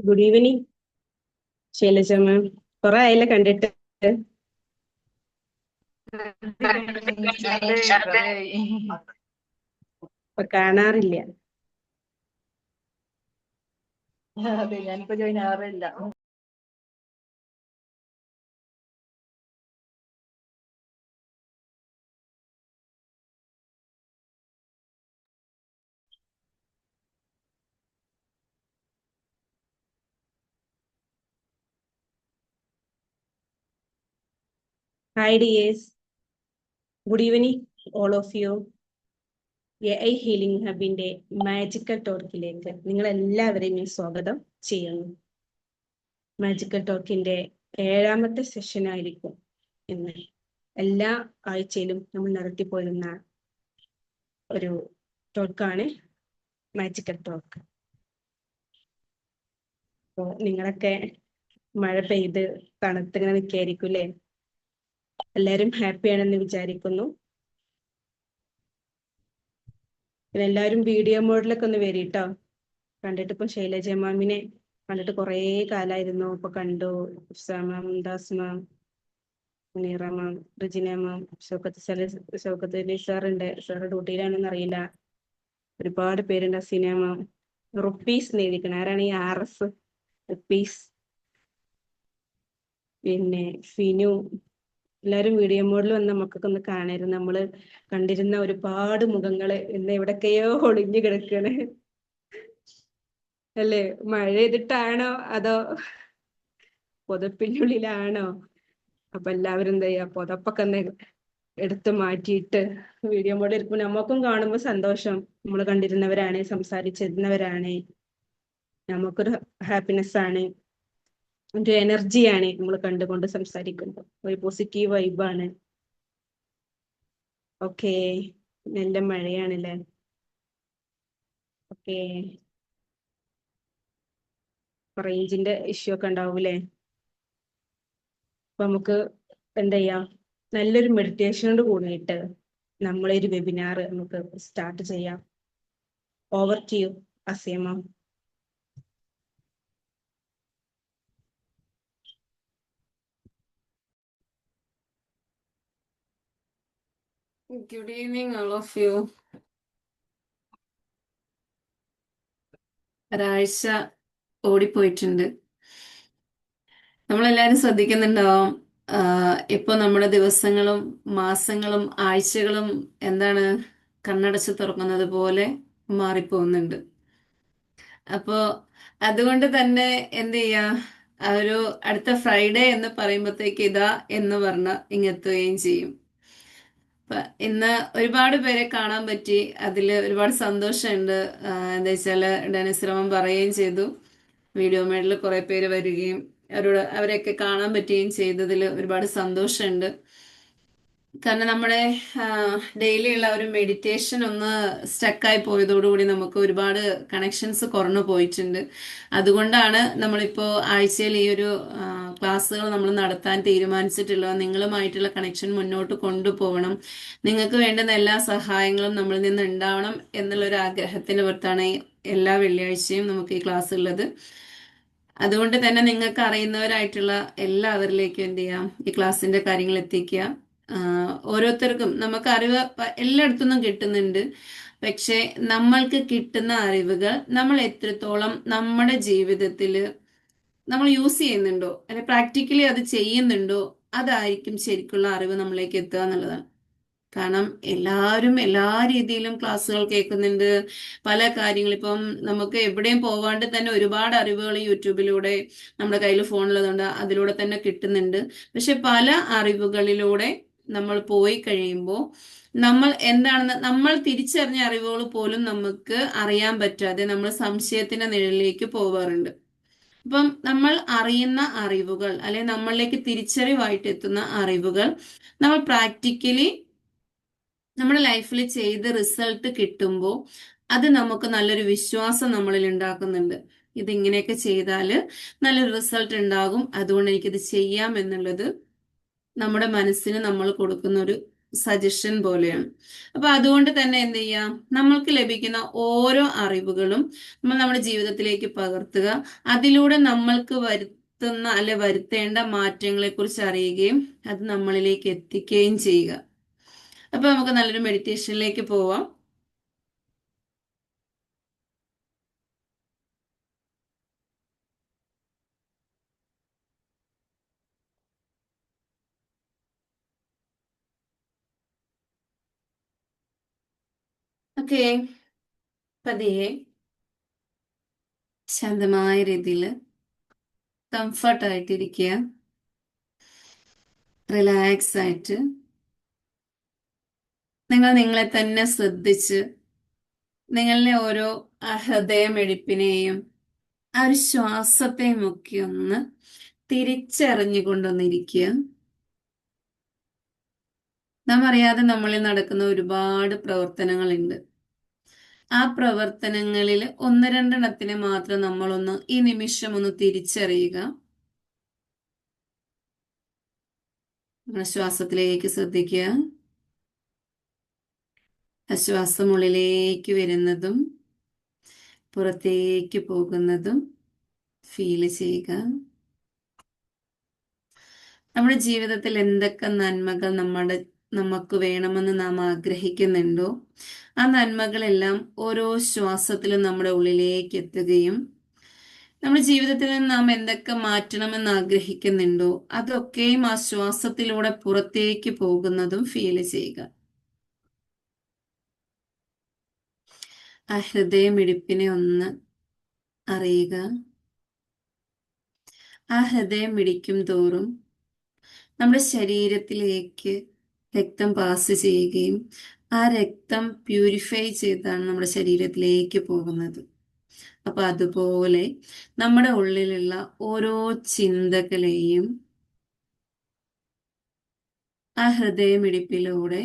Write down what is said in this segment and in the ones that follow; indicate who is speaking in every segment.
Speaker 1: Good evening Shailaja മാം. കുറെ ആയില്ല കണ്ടിട്ട്.
Speaker 2: അതെ കൊറേയായി.
Speaker 1: ഇപ്പൊ കാണാറില്ല.
Speaker 2: അതെ ഞാനിപ്പോ ജോയിൻ ആവാറില്ല.
Speaker 1: Hi dears, good evening all of you. AI healing ഹബിന്റെ മാജിക്കൽ ടോക്കിലേക്ക് നിങ്ങൾ എല്ലാവരെയും സ്വാഗതം ചെയ്യുന്നു. മാജിക്കൽ ടോക്കിന്റെ 7ാമത്തെ സെഷൻ ആയിരിക്കും ഇന്ന്. എല്ലാ ആഴ്ചയിലും നമ്മൾ നടത്തിപ്പോരുന്ന ഒരു ടോക്കാണ് മാജിക്കൽ ടോക്ക്. അപ്പോൾ നിങ്ങളൊക്കെ മഴ പെയ്ത് തണുത്തിങ്ങനെ നിൽക്കായിരിക്കും അല്ലേ? എല്ലാവരും ഹാപ്പിയാണെന്ന് വിചാരിക്കുന്നു. പിന്നെ എല്ലാവരും വീഡിയോ മോഡിലൊക്കെ ഒന്ന് വരി കേട്ടോ. കണ്ടിട്ട് ഇപ്പൊ ശൈലജ മാമിനെ കണ്ടിട്ട് കുറേ കാലായിരുന്നു. ഇപ്പൊ കണ്ടു. മാം, മുംതാസ് മാം, മുനീറ മാം, റിജിന മാം, ഷൗക്കത്ത് അലി സാറുണ്ട്. സാറ് ഡ്യൂട്ടിയിലാണെന്ന് അറിയില്ല. ഒരുപാട് പേരുണ്ട്. അസീന മാം, റുപ്പീസ് എഴുതിക്കണം. ആരാണ് ഈ RS റുപ്പീസ്? പിന്നെ ഫിനു. എല്ലാരും വീഡിയോ മോഡിൽ വന്ന് നമുക്കൊക്കെ ഒന്ന് കാണായിരുന്നു. നമ്മള് കണ്ടിരുന്ന ഒരുപാട് മുഖങ്ങള് ഇന്ന് എവിടൊക്കെയോ ഒളിഞ്ഞു കിടക്കാണ് അല്ലേ? മഴ ചെയ്തിട്ടാണോ അതോ പുതപ്പിനുള്ളിലാണോ? അപ്പൊ എല്ലാവരും എന്താ ചെയ്യാ, പുതപ്പൊക്കെ ഒന്ന് എടുത്ത് മാറ്റിയിട്ട് വീഡിയോ മോഡിൽ ഇരിക്കുമ്പോൾ നമുക്കും കാണുമ്പോൾ സന്തോഷം. നമ്മൾ കണ്ടിരുന്നവരാണ്, സംസാരിച്ചിരുന്നവരാണ്. നമുക്കൊരു ഹാപ്പിനെസ് ആണ്, ഒരു എനർജിയാണ് നമ്മൾ കണ്ടുകൊണ്ട് സംസാരിക്കുമ്പോൾ. ഒരു പോസിറ്റീവ് വൈബാണ്. ഓക്കെ, നല്ല മഴയാണല്ലേ? ഓക്കെ, റേഞ്ചിന്റെ ഇഷ്യൂ ഒക്കെ ഉണ്ടാവൂലേ? അപ്പൊ നമുക്ക് എന്താ ചെയ്യാം, നല്ലൊരു മെഡിറ്റേഷനോട് കൂടിയിട്ട് നമ്മളൊരു വെബിനാർ നമുക്ക് സ്റ്റാർട്ട് ചെയ്യാം. Over to you Aseema.
Speaker 3: Good evening, all of you. ഒരാഴ്ച ഓടിപ്പോയിട്ടുണ്ട്. നമ്മളെല്ലാരും ശ്രദ്ധിക്കുന്നുണ്ടാവും, ഇപ്പൊ നമ്മുടെ ദിവസങ്ങളും മാസങ്ങളും ആഴ്ചകളും എന്താണ് കണ്ണടച്ച് തുറക്കുന്നത് പോലെ മാറിപ്പോകുന്നുണ്ട്. അപ്പോ അതുകൊണ്ട് തന്നെ എന്ത് ചെയ്യാ, ആ ഒരു അടുത്ത ഫ്രൈഡേ എന്ന് പറയുമ്പോഴത്തേക്ക് ഇതാ എന്ന് പറഞ്ഞ ഇങ്ങെത്തുകയും ചെയ്യും. ഇന്ന് ഒരുപാട് പേരെ കാണാൻ പറ്റി, അതിൽ ഒരുപാട് സന്തോഷമുണ്ട്. എന്താ വെച്ചാല് ഡെനിസ് പറയുകയും ചെയ്തു, വീഡിയോ മേഡിൽ കുറെ പേര് വരികയും അവരെയൊക്കെ കാണാൻ പറ്റുകയും ചെയ്തതിൽ ഒരുപാട് സന്തോഷമുണ്ട്. കാരണം നമ്മുടെ ഡെയിലി ഉള്ള ഒരു മെഡിറ്റേഷൻ ഒന്ന് സ്റ്റക്കായി പോയതോടുകൂടി നമുക്ക് ഒരുപാട് കണക്ഷൻസ് കുറഞ്ഞു പോയിട്ടുണ്ട്. അതുകൊണ്ടാണ് നമ്മളിപ്പോൾ ആഴ്ചയിൽ ഈ ഒരു ക്ലാസ്സുകൾ നമ്മൾ നടത്താൻ തീരുമാനിച്ചിട്ടുള്ളത്. നിങ്ങളുമായിട്ടുള്ള കണക്ഷൻ മുന്നോട്ട് കൊണ്ടുപോകണം, നിങ്ങൾക്ക് വേണ്ടുന്ന എല്ലാ സഹായങ്ങളും നമ്മളിൽ നിന്ന് ഉണ്ടാവണം എന്നുള്ളൊരു ആഗ്രഹത്തിന് പുറത്താണ് എല്ലാ വെള്ളിയാഴ്ചയും നമുക്ക് ഈ ക്ലാസ് ഉള്ളത്. അതുകൊണ്ട് തന്നെ നിങ്ങൾക്ക് അറിയുന്നവരായിട്ടുള്ള എല്ലാവരിലേക്കും എന്ത് ചെയ്യാം, ഈ ക്ലാസ്സിന്റെ കാര്യങ്ങൾ എത്തിക്കുക. ഓരോരുത്തർക്കും നമുക്ക് അറിവ് എല്ലായിടത്തുനിന്നും കിട്ടുന്നുണ്ട്. പക്ഷെ നമ്മൾക്ക് കിട്ടുന്ന അറിവുകൾ നമ്മൾ എത്രത്തോളം നമ്മുടെ ജീവിതത്തിൽ നമ്മൾ യൂസ് ചെയ്യുന്നുണ്ടോ, അല്ലെ പ്രാക്ടിക്കലി അത് ചെയ്യുന്നുണ്ടോ, അതായിരിക്കും ശരിക്കുള്ള അറിവ് നമ്മളിലേക്ക് എത്തുക എന്നുള്ളതാണ്. കാരണം എല്ലാവരും എല്ലാ രീതിയിലും ക്ലാസ്സുകൾ കേൾക്കുന്നുണ്ട്, പല കാര്യങ്ങൾ. ഇപ്പം നമുക്ക് എവിടെയും പോവാണ്ട് തന്നെ ഒരുപാട് അറിവുകൾ യൂട്യൂബിലൂടെ നമ്മുടെ കയ്യിൽ ഫോണുള്ളതുകൊണ്ട് അതിലൂടെ തന്നെ കിട്ടുന്നുണ്ട്. പക്ഷെ പല അറിവുകളിലൂടെ നമ്മൾ പോയി കഴിയുമ്പോൾ നമ്മൾ എന്താണെന്ന് നമ്മൾ തിരിച്ചറിഞ്ഞ അറിവുകൾ പോലും നമുക്ക് അറിയാൻ പറ്റാതെ നമ്മൾ സംശയത്തിന്റെ നിഴലിലേക്ക് പോവാറുണ്ട്. അപ്പം നമ്മൾ അറിയുന്ന അറിവുകൾ, അല്ലെ നമ്മളിലേക്ക് തിരിച്ചറിവായിട്ട് എത്തുന്ന അറിവുകൾ നമ്മൾ പ്രാക്ടിക്കലി നമ്മുടെ ലൈഫിൽ ചെയ്ത് റിസൾട്ട് കിട്ടുമ്പോൾ അത് നമുക്ക് നല്ലൊരു വിശ്വാസം നമ്മളിൽ ഉണ്ടാക്കുന്നുണ്ട്. ഇതിങ്ങനെയൊക്കെ ചെയ്താൽ നല്ലൊരു റിസൾട്ട് ഉണ്ടാകും, അതുകൊണ്ട് എനിക്കിത് ചെയ്യാം എന്നുള്ളത് നമ്മുടെ മനസ്സിന് നമ്മൾ കൊടുക്കുന്ന ഒരു സജഷൻ പോലെയാണ്. അപ്പൊ അതുകൊണ്ട് തന്നെ എന്ത് ചെയ്യാം, നമ്മൾക്ക് ലഭിക്കുന്ന ഓരോ അറിവുകളും നമ്മൾ നമ്മുടെ ജീവിതത്തിലേക്ക് പകർത്തുക. അതിലൂടെ നമ്മൾക്ക് വരുത്തുന്ന അല്ലെ വരുത്തേണ്ട മാറ്റങ്ങളെ കുറിച്ച് അറിയുകയും അത് നമ്മളിലേക്ക് എത്തിക്കുകയും ചെയ്യുക. അപ്പൊ നമുക്ക് നല്ലൊരു മെഡിറ്റേഷനിലേക്ക് പോവാം. ഓക്കെ, പതിയെ ശാന്തമായ രീതിയിൽ കംഫർട്ടായിട്ടിരിക്കുക, റിലാക്സ് ആയിട്ട് നിങ്ങൾ നിങ്ങളെ തന്നെ ശ്രദ്ധിച്ച് നിങ്ങളിലെ ഓരോ ഹൃദയമിടിപ്പിനെയും ആ ഒരു ശ്വാസത്തെയും ഒക്കെ ഒന്ന് തിരിച്ചറിഞ്ഞുകൊണ്ടൊന്നിരിക്കുക. നാം അറിയാതെ നമ്മളിൽ നടക്കുന്ന ഒരുപാട് പ്രവർത്തനങ്ങളുണ്ട്. ആ പ്രവർത്തനങ്ങളിൽ ഒന്ന് രണ്ടെണ്ണത്തിനെ മാത്രം നമ്മളൊന്ന് ഈ നിമിഷം ഒന്ന് തിരിച്ചറിയുക. നമ്മുടെ ശ്വാസത്തിലേക്ക് ശ്രദ്ധിക്കുക. ആ ശ്വാസം ഉള്ളിലേക്ക് വരുന്നതും പുറത്തേക്ക് പോകുന്നതും ഫീല് ചെയ്യുക. നമ്മുടെ ജീവിതത്തിൽ എന്തൊക്കെ നന്മകൾ നമുക്ക് വേണമെന്ന് നാം ആഗ്രഹിക്കുന്നുണ്ടോ, ആ നന്മകളെല്ലാം ഓരോ ശ്വാസത്തിലും നമ്മുടെ ഉള്ളിലേക്ക് എത്തുകയും നമ്മുടെ ജീവിതത്തിൽ നിന്ന് നാം എന്തൊക്കെ മാറ്റണമെന്ന് ആഗ്രഹിക്കുന്നുണ്ടോ അതൊക്കെയും ആ ശ്വാസത്തിലൂടെ പുറത്തേക്ക് പോകുന്നതും ഫീല് ചെയ്യുക. ആ ഹൃദയമിടിപ്പിനെ ഒന്ന് അറിയുക. ആ ഹൃദയം മിടിക്കും തോറും നമ്മുടെ ശരീരത്തിലേക്ക് രക്തം പാസ് ചെയ്യുകയും ആ രക്തം പ്യൂരിഫൈ ചെയ്താണ് നമ്മുടെ ശരീരത്തിലേക്ക് പോകുന്നത്. അപ്പൊ അതുപോലെ നമ്മുടെ ഉള്ളിലുള്ള ഓരോ ചിന്തകളെയും ആ ഹൃദയമിടിപ്പിലൂടെ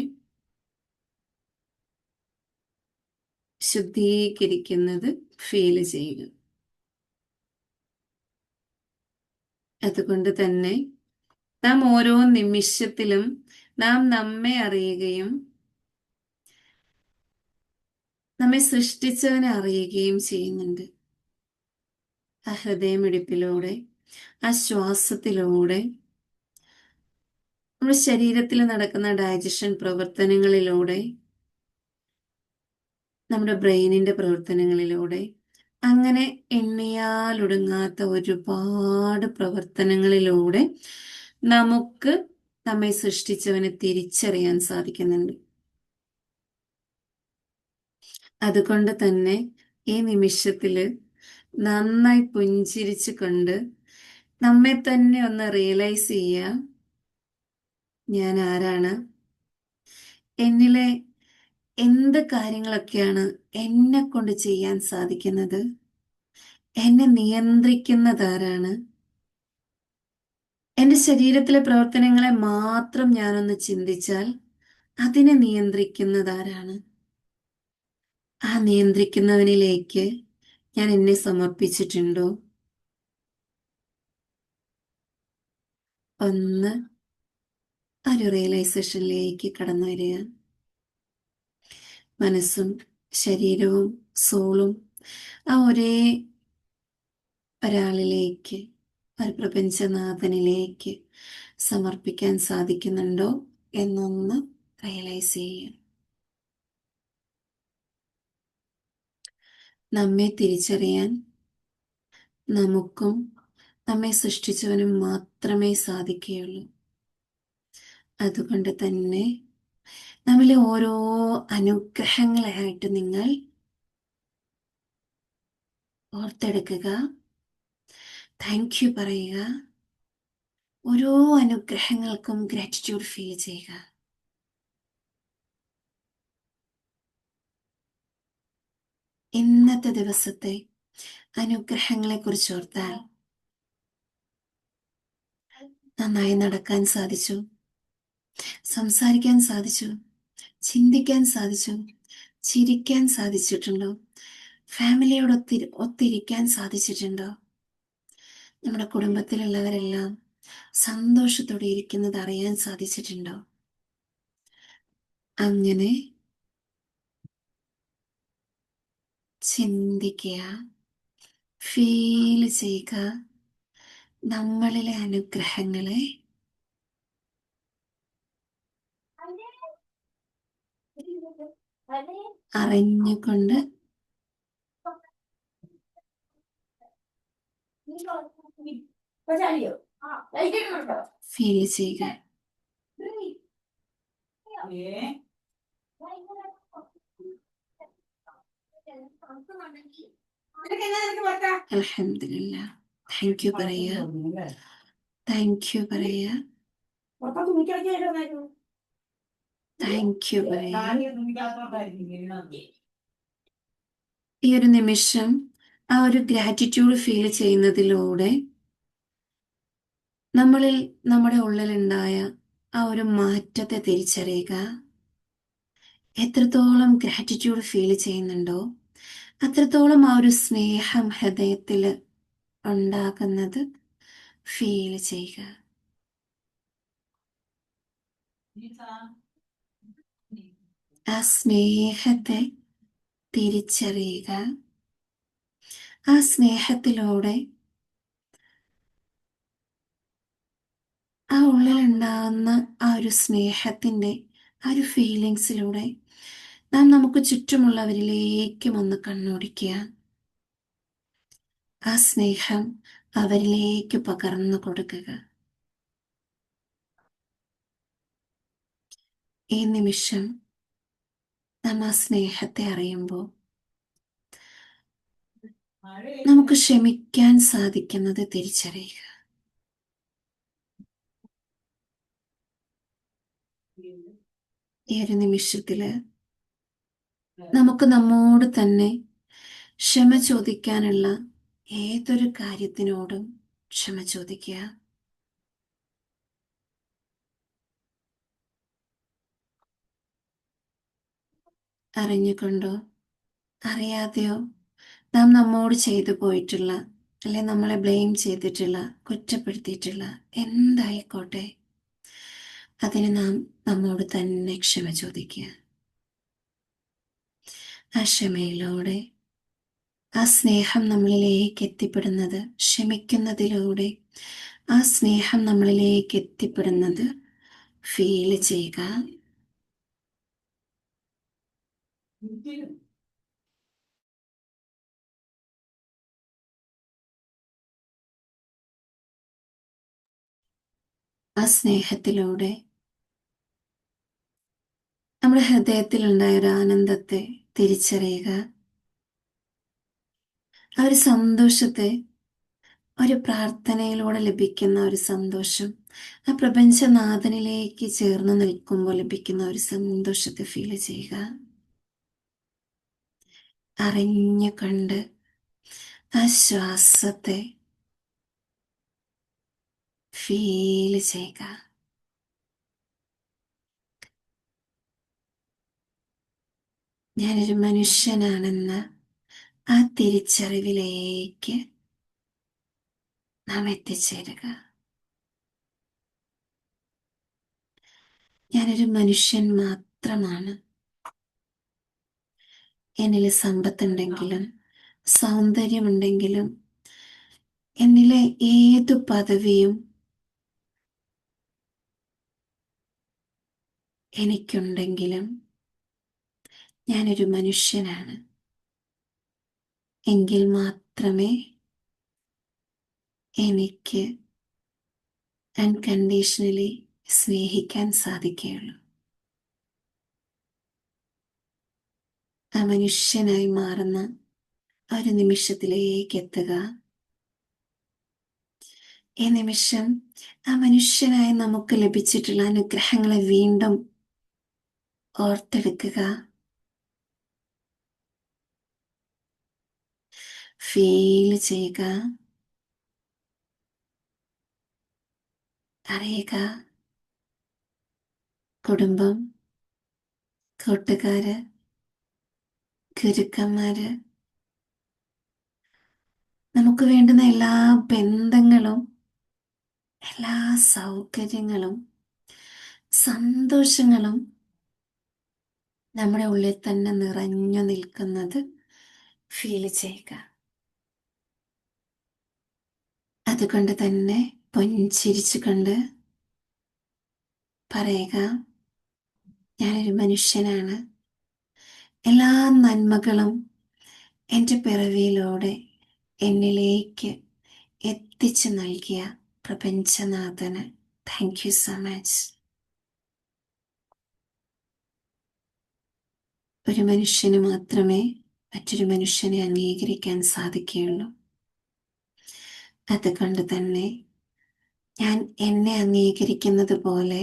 Speaker 3: ശുദ്ധീകരിക്കുന്നത് ഫീല് ചെയ്യുക. അതുകൊണ്ട് തന്നെ നാം ഓരോ നിമിഷത്തിലും നാം നമ്മെ അറിയുകയും നമ്മെ സൃഷ്ടിച്ചവനെ അറിയുകയും ചെയ്യുന്നുണ്ട്. ആ ഹൃദയമിടിപ്പിലൂടെ, ആ ശ്വാസത്തിലൂടെ, നമ്മുടെ ശരീരത്തിൽ നടക്കുന്ന ഡൈജഷൻ പ്രവർത്തനങ്ങളിലൂടെ, നമ്മുടെ ബ്രെയിനിന്റെ പ്രവർത്തനങ്ങളിലൂടെ, അങ്ങനെ എണ്ണിയാലൊടുങ്ങാത്ത ഒരുപാട് പ്രവർത്തനങ്ങളിലൂടെ നമുക്ക് നമ്മെ സൃഷ്ടിച്ചവനെ തിരിച്ചറിയാൻ സാധിക്കുന്നുണ്ട്. അതുകൊണ്ട് തന്നെ ഈ നിമിഷത്തില് നന്നായി പുഞ്ചിരിച്ചു കൊണ്ട് നമ്മെ തന്നെ ഒന്ന് റിയലൈസ് ചെയ്യുക. ഞാൻ ആരാണ്? എന്നിലെ എന്ത് കാര്യങ്ങളൊക്കെയാണ് എന്നെ കൊണ്ട് ചെയ്യാൻ സാധിക്കുന്നത്? എന്നെ നിയന്ത്രിക്കുന്നത് ആരാണ്? എൻ്റെ ശരീരത്തിലെ പ്രവർത്തനങ്ങളെ മാത്രം ഞാനൊന്ന് ചിന്തിച്ചാൽ അതിനെ നിയന്ത്രിക്കുന്നത് ആരാണ്? ആ നിയന്ത്രിക്കുന്നവനിലേക്ക് ഞാൻ എന്നെ സമർപ്പിച്ചിട്ടുണ്ടോ? ഒന്ന് ഒരു റിയലൈസേഷനിലേക്ക് കടന്നു വരിക. മനസ്സും ശരീരവും സോളും ആ ഒരേ ഒരാളിലേക്ക്, ഒരു പ്രപഞ്ചനാഥനിലേക്ക് സമർപ്പിക്കാൻ സാധിക്കുന്നുണ്ടോ എന്നൊന്ന് റിയലൈസ് ചെയ്യുക. നമ്മെ തിരിച്ചറിയാൻ നമുക്കും നമ്മെ സൃഷ്ടിച്ചവനും മാത്രമേ സാധിക്കുകയുള്ളൂ. അതുകൊണ്ട് തന്നെ നമ്മിലെ ഓരോ അനുഗ്രഹങ്ങളായിട്ട് നിങ്ങൾ ഓർത്തെടുക്കുക. താങ്ക് യു പറയുക. ഓരോ അനുഗ്രഹങ്ങൾക്കും ഗ്രാറ്റിറ്റ്യൂഡ് ഫീൽ ചെയ്യുക. ഇന്നത്തെ ദിവസത്തെ അനുഗ്രഹങ്ങളെ കുറിച്ച് ഓർത്താൽ നന്നായി നടക്കാൻ സാധിച്ചു, സംസാരിക്കാൻ സാധിച്ചു, ചിന്തിക്കാൻ സാധിച്ചു, ചിരിക്കാൻ സാധിച്ചിട്ടുണ്ടോ? ഫാമിലിയോട് ഒത്തിരിക്കാൻ സാധിച്ചിട്ടുണ്ടോ? നമ്മുടെ കുടുംബത്തിലുള്ളവരെല്ലാം സന്തോഷത്തോടെ ഇരിക്കുന്നത് അറിയാൻ സാധിച്ചിട്ടുണ്ടോ? അങ്ങനെ ചിന്തിക്കുക, ഫീൽ ചെയ്യുക, നമ്മളിലെ അനുഗ്രഹങ്ങളെ അറിഞ്ഞുകൊണ്ട് ഫീൽ ചെയ്യുക. അൽഹംദുലില്ലാ. താങ്ക് യു പറയുക, താങ്ക് യു പറയുക, താങ്ക് യു പറയുക. ഈ ഒരു നിമിഷം ആ ഒരു ഗ്രാറ്റിറ്റ്യൂഡ് ഫീൽ ചെയ്യുന്നതിലൂടെ നമ്മളിൽ, നമ്മുടെ ഉള്ളിലുണ്ടായ ആ ഒരു മാറ്റത്തെ തിരിച്ചറിയുക. എത്രത്തോളം ഗ്രാറ്റിറ്റ്യൂഡ് ഫീൽ ചെയ്യുന്നുണ്ടോ അത്രത്തോളം ആ ഒരു സ്നേഹം ഹൃദയത്തിൽ ഉണ്ടാകുന്നത് ഫീൽ ചെയ്യുക. ആ സ്നേഹത്തെ തിരിച്ചറിയുക. ആ സ്നേഹത്തിലൂടെ ആ ഉള്ളിലുണ്ടാകുന്ന ആ ഒരു സ്നേഹത്തിൻ്റെ ആ ഒരു ഫീലിങ്സിലൂടെ നാം നമുക്ക് ചുറ്റുമുള്ളവരിലേക്കും ഒന്ന് കണ്ണോടിക്കുക. ആ സ്നേഹം അവരിലേക്ക് പകർന്നു കൊടുക്കുക. ഈ നിമിഷം നാം ആ സ്നേഹത്തെ അറിയുമ്പോൾ നമുക്ക് ക്ഷമിക്കാൻ സാധിക്കുന്നത് തിരിച്ചറിയുക. ഈ ഒരു നിമിഷത്തില് നമുക്ക് നമ്മോട് തന്നെ ക്ഷമ ചോദിക്കാനുള്ള ഏതൊരു കാര്യത്തിനോടും ക്ഷമ ചോദിക്കുക. അറിഞ്ഞുകൊണ്ടോ അറിയാതെയോ നാം നമ്മോട് ചെയ്തു പോയിട്ടുള്ള, അല്ലെ നമ്മളെ ബ്ലെയിം ചെയ്തിട്ടുള്ള, കുറ്റപ്പെടുത്തിയിട്ടുള്ള എന്തായിക്കോട്ടെ അതിന് നാം നമ്മോട് തന്നെ ക്ഷമ ചോദിക്കുക. ആ ക്ഷമയിലൂടെ ആ സ്നേഹം നമ്മളിലേക്ക് എത്തിപ്പെടുന്നത്, ക്ഷമിക്കുന്നതിലൂടെ ആ സ്നേഹം നമ്മളിലേക്ക് എത്തിപ്പെടുന്നത് ഫീൽ ചെയ്യുക. ആ സ്നേഹത്തിലൂടെ നമ്മുടെ ഹൃദയത്തിലുണ്ടായ ഒരു ആനന്ദത്തെ തിരിച്ചറിയുക. ആ ഒരു സന്തോഷത്തെ, ഒരു പ്രാർത്ഥനയിലൂടെ ലഭിക്കുന്ന ഒരു സന്തോഷം, ആ പ്രപഞ്ചനാഥനിലേക്ക് ചേർന്ന് നിൽക്കുമ്പോൾ ലഭിക്കുന്ന ഒരു സന്തോഷത്തെ ഫീൽ ചെയ്യുക. അറിഞ്ഞുകൊണ്ട് ആ ശ്വാസത്തെ ഫീൽ ചെയ്യുക. ഞാനൊരു മനുഷ്യനാണെന്ന ആ തിരിച്ചറിവിലേക്ക് നാം എത്തിച്ചേരുക. ഞാനൊരു മനുഷ്യൻ മാത്രമാണ്. എന്നിൽ സമ്പത്തുണ്ടെങ്കിലും സൗന്ദര്യമുണ്ടെങ്കിലും എന്നിലെ ഏതു പദവിയും എനിക്കുണ്ടെങ്കിലും ഞാനൊരു മനുഷ്യനാണ്. എങ്കിൽ മാത്രമേ എനിക്ക് അൺകണ്ടീഷണലി സ്നേഹിക്കാൻ സാധിക്കുകയുള്ളൂ. ആ മനുഷ്യനായി മാറുന്ന ഒരു നിമിഷത്തിലേക്ക് എത്തുക. ഈ നിമിഷം ആ മനുഷ്യനായി നമുക്ക് ലഭിച്ചിട്ടുള്ള അനുഗ്രഹങ്ങളെ വീണ്ടും ഓർത്തെടുക്കുക. ഫീൽ ചെയ്യുക. അറിയുക, കുടുംബം, കൂട്ടുകാര്, ഗുരുക്കന്മാര്, നമുക്ക് വേണ്ടുന്ന എല്ലാ ബന്ധങ്ങളും, എല്ലാ സൗകര്യങ്ങളും, സന്തോഷങ്ങളും നമ്മുടെ ഉള്ളിൽ തന്നെ നിറഞ്ഞു നിൽക്കുന്നത് ഫീൽ ചെയ്യുക. അതുകൊണ്ട് തന്നെ പുഞ്ചിരിച്ചു കൊണ്ട് പറയുക, ഞാനൊരു മനുഷ്യനാണ്. എല്ലാ നന്മകളും എൻ്റെ പിറവിയിലൂടെ എന്നിലേക്ക് എത്തിച്ചു നൽകിയ പ്രപഞ്ചനാഥന് താങ്ക് യു സോ മച്ച്. ഒരു മനുഷ്യന് മാത്രമേ മറ്റൊരു മനുഷ്യനെ അംഗീകരിക്കാൻ സാധിക്കുകയുള്ളൂ. അതുകൊണ്ട് തന്നെ ഞാൻ എന്നെ അംഗീകരിക്കുന്നത് പോലെ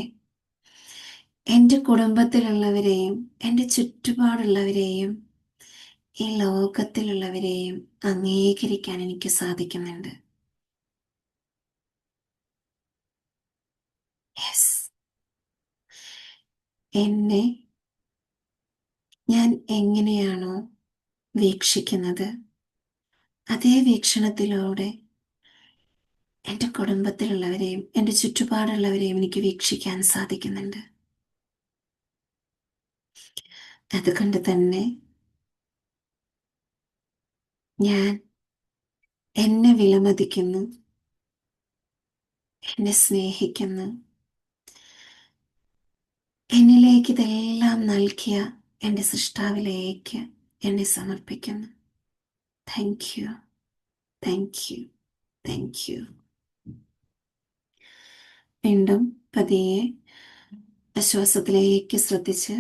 Speaker 3: എൻ്റെ കുടുംബത്തിലുള്ളവരെയും എൻ്റെ ചുറ്റുപാടുള്ളവരെയും ഈ ലോകത്തിലുള്ളവരെയും അംഗീകരിക്കാൻ എനിക്ക് സാധിക്കുന്നുണ്ട്. യെസ്, എന്നെ ഞാൻ എങ്ങനെയാണോ വീക്ഷിക്കുന്നത് അതേ വീക്ഷണത്തിലൂടെ എൻ്റെ കുടുംബത്തിലുള്ളവരെയും എൻ്റെ ചുറ്റുപാടുള്ളവരെയും എനിക്ക് വീക്ഷിക്കാൻ സാധിക്കുന്നുണ്ട്. അതുകൊണ്ട് തന്നെ ഞാൻ എന്നെ വിലമതിക്കുന്നു, എന്നെ സ്നേഹിക്കുന്നു, എന്നിലേക്ക് ഇതെല്ലാം നൽകിയ എൻ്റെ സൃഷ്ടാവിലേക്ക് എന്നെ സമർപ്പിക്കുന്നു. Thank you, thank you, thank you. വീണ്ടും പതിയെ ആശ്വാസത്തിലേക്ക് ശ്രദ്ധിച്ച്,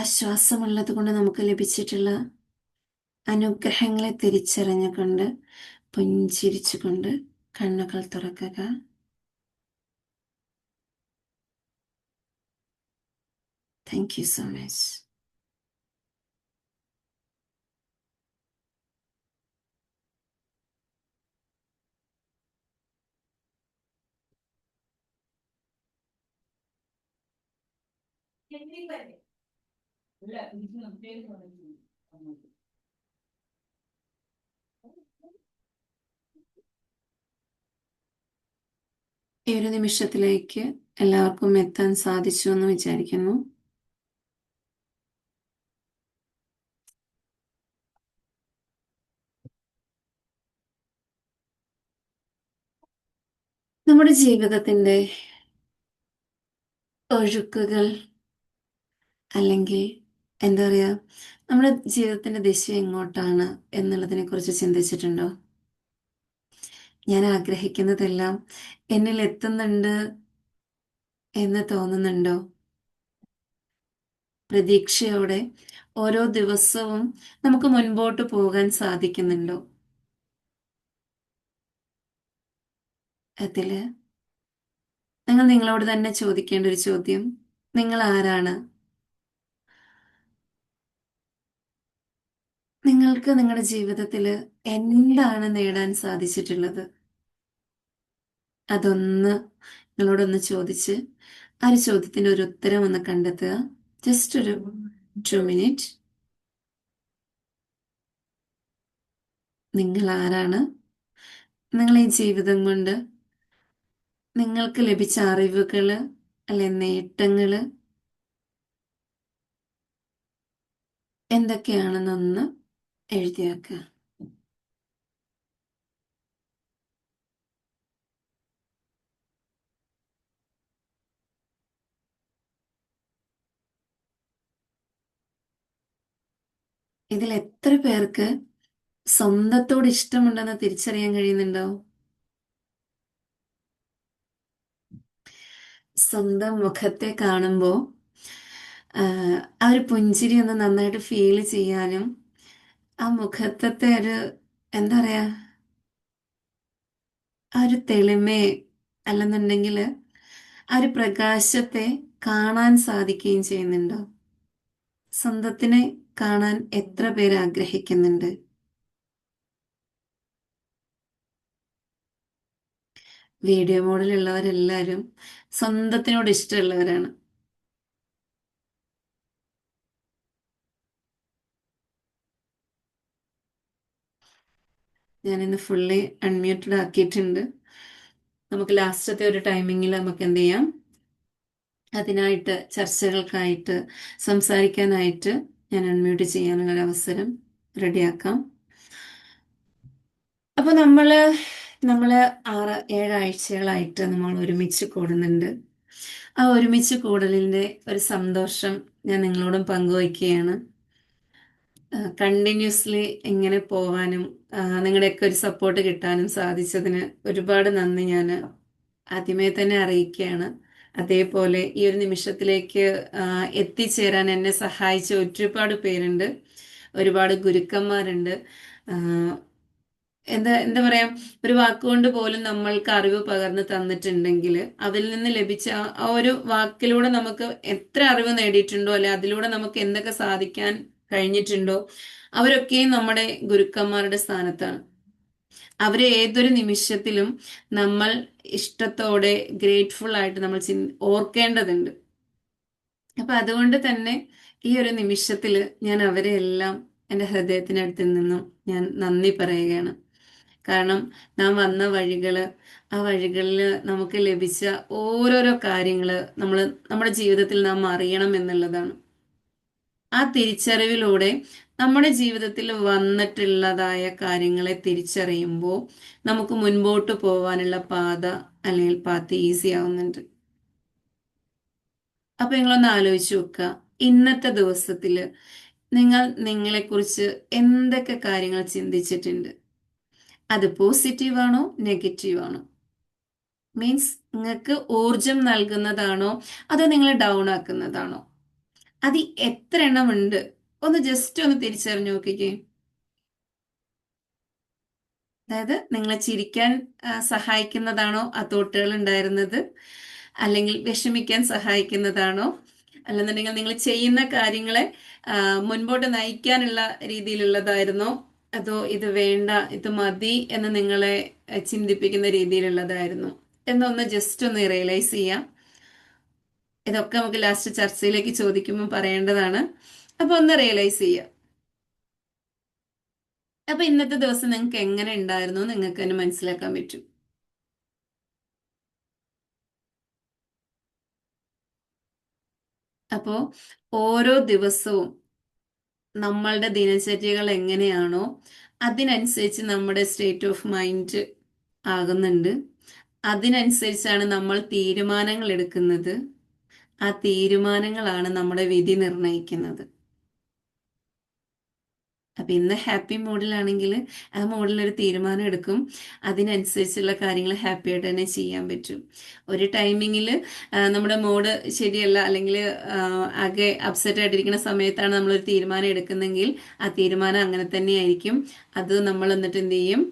Speaker 3: ആശ്വാസമുള്ളത് കൊണ്ട് നമുക്ക് ലഭിച്ചിട്ടുള്ള അനുഗ്രഹങ്ങളെ തിരിച്ചറിഞ്ഞുകൊണ്ട് പുഞ്ചിരിച്ചുകൊണ്ട് കണ്ണുകൾ തുറക്കുക. Thank you so much. ഈ ഒരു നിമിഷത്തിലേക്ക് എല്ലാവർക്കും എത്താൻ സാധിച്ചു എന്ന് വിചാരിക്കുന്നു. നമ്മുടെ ജീവിതത്തിൻ്റെ ഒഴുക്കുകൾ, അല്ലെങ്കിൽ എന്താ പറയുക, നമ്മുടെ ജീവിതത്തിൻ്റെ ദിശ എങ്ങോട്ടാണ് എന്നുള്ളതിനെ കുറിച്ച് ചിന്തിച്ചിട്ടുണ്ടോ? ഞാൻ ആഗ്രഹിക്കുന്നതെല്ലാം എന്നിൽ എത്തുന്നുണ്ട് എന്ന് തോന്നുന്നുണ്ടോ? പ്രതീക്ഷയോടെ ഓരോ ദിവസവും നമുക്ക് മുൻപോട്ട് പോകാൻ സാധിക്കുന്നുണ്ടോ? അതില് നിങ്ങൾ നിങ്ങളോട് തന്നെ ചോദിക്കേണ്ട ഒരു ചോദ്യം, നിങ്ങൾ ആരാണ്? നിങ്ങൾക്ക് നിങ്ങളുടെ ജീവിതത്തിൽ എന്താണ് നേടാൻ സാധിച്ചിട്ടുള്ളത്? അതൊന്ന് നിങ്ങളോടൊന്ന് ചോദിച്ച് ആ ഒരു ചോദ്യത്തിന് ഒരു ഉത്തരം ഒന്ന് കണ്ടെത്തുക. ജസ്റ്റ് ഒരു 2 മിനിറ്റ്. നിങ്ങൾ ആരാണ്? നിങ്ങൾ ഈ ജീവിതം കൊണ്ട് നിങ്ങൾക്ക് ലഭിച്ച അറിവുകൾ അല്ലെ നേട്ടങ്ങൾ എന്തൊക്കെയാണെന്നൊന്ന് എഴുതി വെക്കുക. ഇതിൽ എത്ര പേർക്ക് സ്വന്തത്തോട് ഇഷ്ടമുണ്ടെന്ന് തിരിച്ചറിയാൻ കഴിയുന്നുണ്ടോ? സ്വന്തം മുഖത്തെ കാണുമ്പോൾ ആ ഒരു പുഞ്ചിരി ഒന്ന് നന്നായിട്ട് ഫീൽ ചെയ്യാനും ആ മുഖത്തെ ഒരു എന്താ പറയാ, ആ ഒരു തെളിമയെ അല്ലെന്നുണ്ടെങ്കിൽ ആ ഒരു പ്രകാശത്തെ കാണാൻ സാധിക്കുകയും ചെയ്യുന്നുണ്ടോ? സ്വന്തത്തിനെ കാണാൻ എത്ര പേര് ആഗ്രഹിക്കുന്നുണ്ട്? വീഡിയോ മോഡിലുള്ളവരെല്ലാവരും സ്വന്തത്തിനോട് ഇഷ്ടമുള്ളവരാണ്. ഞാനിന്ന് ഫുള്ളി അൺമ്യൂട്ടഡ് ആക്കിയിട്ടുണ്ട്. നമുക്ക് ലാസ്റ്റത്തെ ഒരു ടൈമിങ്ങിൽ നമുക്ക് എന്ത് ചെയ്യാം, അതിനായിട്ട് ചർച്ചകൾക്കായിട്ട് സംസാരിക്കാനായിട്ട് ഞാൻ അൺമ്യൂട്ട് ചെയ്യാനുള്ളൊരു അവസരം റെഡിയാക്കാം. അപ്പൊ നമ്മള് 6-7 ആഴ്ചകളായിട്ട് നമ്മൾ ഒരുമിച്ച് കൂടുന്നുണ്ട്. ആ ഒരുമിച്ച് കൂടലിന്റെ ഒരു സന്തോഷം ഞാൻ നിങ്ങളോടും പങ്കുവയ്ക്കുകയാണ്. കണ്ടിന്യൂസ്ലി ഇങ്ങനെ പോവാനും നിങ്ങളുടെയൊക്കെ ഒരു സപ്പോർട്ട് കിട്ടാനും സാധിച്ചതിന് ഒരുപാട് നന്ദി ഞാൻ ആദ്യമേ തന്നെ അറിയിക്കുകയാണ്. അതേപോലെ ഈ ഒരു നിമിഷത്തിലേക്ക് എത്തിച്ചേരാൻ എന്നെ സഹായിച്ച ഒരുപാട് പേരുണ്ട്, ഒരുപാട് ഗുരുക്കന്മാരുണ്ട്. എന്താ പറയാ, ഒരു വാക്കുകൊണ്ട് പോലും നമ്മൾക്ക് അറിവ് പകർന്നു തന്നിട്ടുണ്ടെങ്കിൽ അതിൽ നിന്ന് ലഭിച്ച ആ ഒരു വാക്കിലൂടെ നമുക്ക് എത്ര അറിവ് നേടിയിട്ടുണ്ടോ, അല്ലെ അതിലൂടെ നമുക്ക് എന്തൊക്കെ സാധിക്കാൻ കഴിഞ്ഞിട്ടുണ്ടോ, അവരൊക്കെയും നമ്മുടെ ഗുരുക്കന്മാരുടെ സ്ഥാനത്താണ്. അവരെ ഏതൊരു നിമിഷത്തിലും നമ്മൾ ഇഷ്ടത്തോടെ ഗ്രേറ്റ്ഫുൾ ആയിട്ട് നമ്മൾ ഓർക്കേണ്ടതുണ്ട്. അപ്പൊ അതുകൊണ്ട് തന്നെ ഈ ഒരു നിമിഷത്തിൽ ഞാൻ അവരെ എല്ലാം എൻ്റെ ഹൃദയത്തിനടുത്ത് നിന്നും ഞാൻ നന്ദി പറയുകയാണ്. കാരണം നാം വന്ന ആ വഴികളിൽ നമുക്ക് ലഭിച്ച ഓരോരോ കാര്യങ്ങള് നമ്മുടെ ജീവിതത്തിൽ നാം അറിയണം എന്നുള്ളതാണ്. ആ തിരിച്ചറിവിലൂടെ നമ്മുടെ ജീവിതത്തിൽ വന്നിട്ടുള്ളതായ കാര്യങ്ങളെ തിരിച്ചറിയുമ്പോൾ നമുക്ക് മുൻപോട്ട് പോകാനുള്ള പാത അല്ലെങ്കിൽ പാത്ത് ഈസി ആവുന്നുണ്ട്. അപ്പൊ നിങ്ങളൊന്ന് ആലോചിച്ച് നോക്കുക, ഇന്നത്തെ ദിവസത്തില് നിങ്ങളെക്കുറിച്ച് എന്തൊക്കെ കാര്യങ്ങൾ ചിന്തിച്ചിട്ടുണ്ട്? അത് പോസിറ്റീവ് ആണോ നെഗറ്റീവ് ആണോ? മീൻസ് നിങ്ങൾക്ക് ഊർജം നൽകുന്നതാണോ അതോ നിങ്ങളെ ഡൗൺ ആക്കുന്നതാണോ? അത് എത്ര എണ്ണം ഉണ്ട്? ഒന്ന് ജസ്റ്റ് ഒന്ന് തിരിച്ചറിഞ്ഞു നോക്കിക്കേ. അതായത് നിങ്ങളെ ചിരിക്കാൻ സഹായിക്കുന്നതാണോ ആ തോട്ടുകൾ ഉണ്ടായിരുന്നത്, അല്ലെങ്കിൽ വിഷമിക്കാൻ സഹായിക്കുന്നതാണോ, അല്ലെന്നുണ്ടെങ്കിൽ നിങ്ങൾ ചെയ്യുന്ന കാര്യങ്ങളെ മുൻപോട്ട് നയിക്കാനുള്ള രീതിയിലുള്ളതായിരുന്നോ, അതോ ഇത് വേണ്ട ഇത് മതി എന്ന് നിങ്ങളെ ചിന്തിപ്പിക്കുന്ന രീതിയിലുള്ളതായിരുന്നു എന്നൊന്ന് ജസ്റ്റ് ഒന്ന് റിയലൈസ് ചെയ്യാം. ഇതൊക്കെ നമുക്ക് ലാസ്റ്റ് ചർച്ചയിലേക്ക് ചോദിക്കുമ്പോൾ പറയേണ്ടതാണ്. അപ്പൊ ഒന്ന് റിയലൈസ് ചെയ്യാം. അപ്പൊ ഇന്നത്തെ ദിവസം നിങ്ങൾക്ക് എങ്ങനെ ഉണ്ടായിരുന്നു നിങ്ങൾക്ക് തന്നെ മനസ്സിലാക്കാൻ പറ്റും. അപ്പോ ഓരോ ദിവസവും നമ്മളുടെ ദിനചര്യകൾ എങ്ങനെയാണോ അതിനനുസരിച്ച് നമ്മുടെ സ്റ്റേറ്റ് ഓഫ് മൈൻഡ് ആകുന്നുണ്ട്. അതിനനുസരിച്ചാണ് നമ്മൾ തീരുമാനങ്ങൾ എടുക്കുന്നത്. ആ തീരുമാനങ്ങളാണ് നമ്മുടെ വിധി നിർണ്ണയിക്കുന്നത്. അപ്പൊ ഇന്ന് ഹാപ്പി മൂഡിലാണെങ്കിൽ ആ മൂഡിലൊരു തീരുമാനം എടുക്കും, അതിനനുസരിച്ചുള്ള കാര്യങ്ങൾ ഹാപ്പി ആയിട്ട് തന്നെ ചെയ്യാൻ പറ്റും. ഒരു ടൈമിങ്ങിൽ നമ്മുടെ മൂഡ് ശരിയല്ല, അല്ലെങ്കിൽ ആകെ അപ്സെറ്റ് ആയിട്ടിരിക്കുന്ന സമയത്താണ് നമ്മളൊരു തീരുമാനം എടുക്കുന്നെങ്കിൽ ആ തീരുമാനം അങ്ങനെ തന്നെയായിരിക്കും. അത് നമ്മൾ എന്നിട്ട് എന്ത് ചെയ്യും,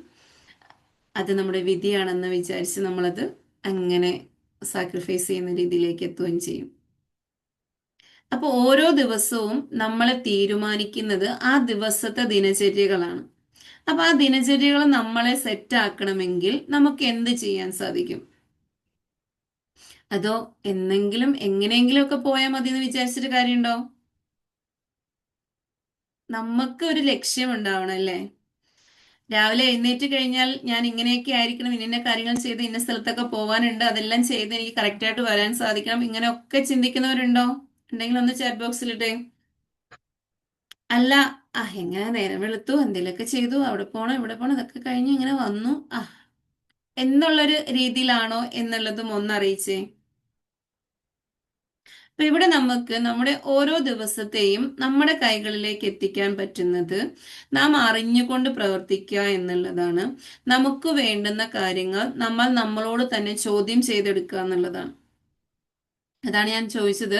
Speaker 3: അത് നമ്മുടെ വിധിയാണെന്ന് വിചാരിച്ച് നമ്മളത് അങ്ങനെ സാക്രിഫൈസ് ചെയ്യുന്ന രീതിയിലേക്ക് എത്തുകയും ചെയ്യും. അപ്പൊ ഓരോ ദിവസവും നമ്മളെ തീരുമാനിക്കുന്നത് ആ ദിവസത്തെ ദിനചര്യകളാണ്. അപ്പൊ ആ ദിനചര്യകൾ നമ്മളെ സെറ്റ് ആക്കണമെങ്കിൽ നമുക്ക് എന്ത് ചെയ്യാൻ സാധിക്കും? അതോ എങ്ങനെയെങ്കിലും ഒക്കെ പോയാൽ മതി എന്ന് വിചാരിച്ചിട്ട് കാര്യമുണ്ടോ? നമുക്ക് ഒരു ലക്ഷ്യം ഉണ്ടാവണം അല്ലേ? രാവിലെ എഴുന്നേറ്റ് കഴിഞ്ഞാൽ ഞാൻ ഇങ്ങനെയൊക്കെ ആയിരിക്കണം, ഇന്ന കാര്യങ്ങൾ ചെയ്ത് ഇന്ന സ്ഥലത്തൊക്കെ പോകാനുണ്ട്, അതെല്ലാം ചെയ്ത് എനിക്ക് കറക്റ്റായിട്ട് വരാൻ സാധിക്കണം, ഇങ്ങനെയൊക്കെ ചിന്തിക്കുന്നവരുണ്ടോ? ഉണ്ടെങ്കിൽ ഒന്ന് ചാറ്റ് ബോക്സിലിട്ടേ. അല്ല, എങ്ങനെ നേരം വെളുത്തു, എന്തെങ്കിലുമൊക്കെ ചെയ്തു, അവിടെ പോണം ഇവിടെ പോണം, ഇതൊക്കെ കഴിഞ്ഞ് ഇങ്ങനെ വന്നു എന്നുള്ളൊരു രീതിയിലാണോ എന്നുള്ളതും ഒന്നറിയിച്ചേ. അപ്പൊ ഇവിടെ നമുക്ക് നമ്മുടെ ഓരോ ദിവസത്തെയും നമ്മുടെ കൈകളിലേക്ക് എത്തിക്കാൻ പറ്റുന്നത് നാം അറിഞ്ഞുകൊണ്ട് പ്രവർത്തിക്കുക എന്നുള്ളതാണ്. നമുക്ക് വേണ്ടുന്ന കാര്യങ്ങൾ നമ്മൾ നമ്മളോട് തന്നെ ചോദ്യം ചെയ്തെടുക്കുക എന്നുള്ളതാണ്. അതാണ് ഞാൻ ചോദിച്ചത്,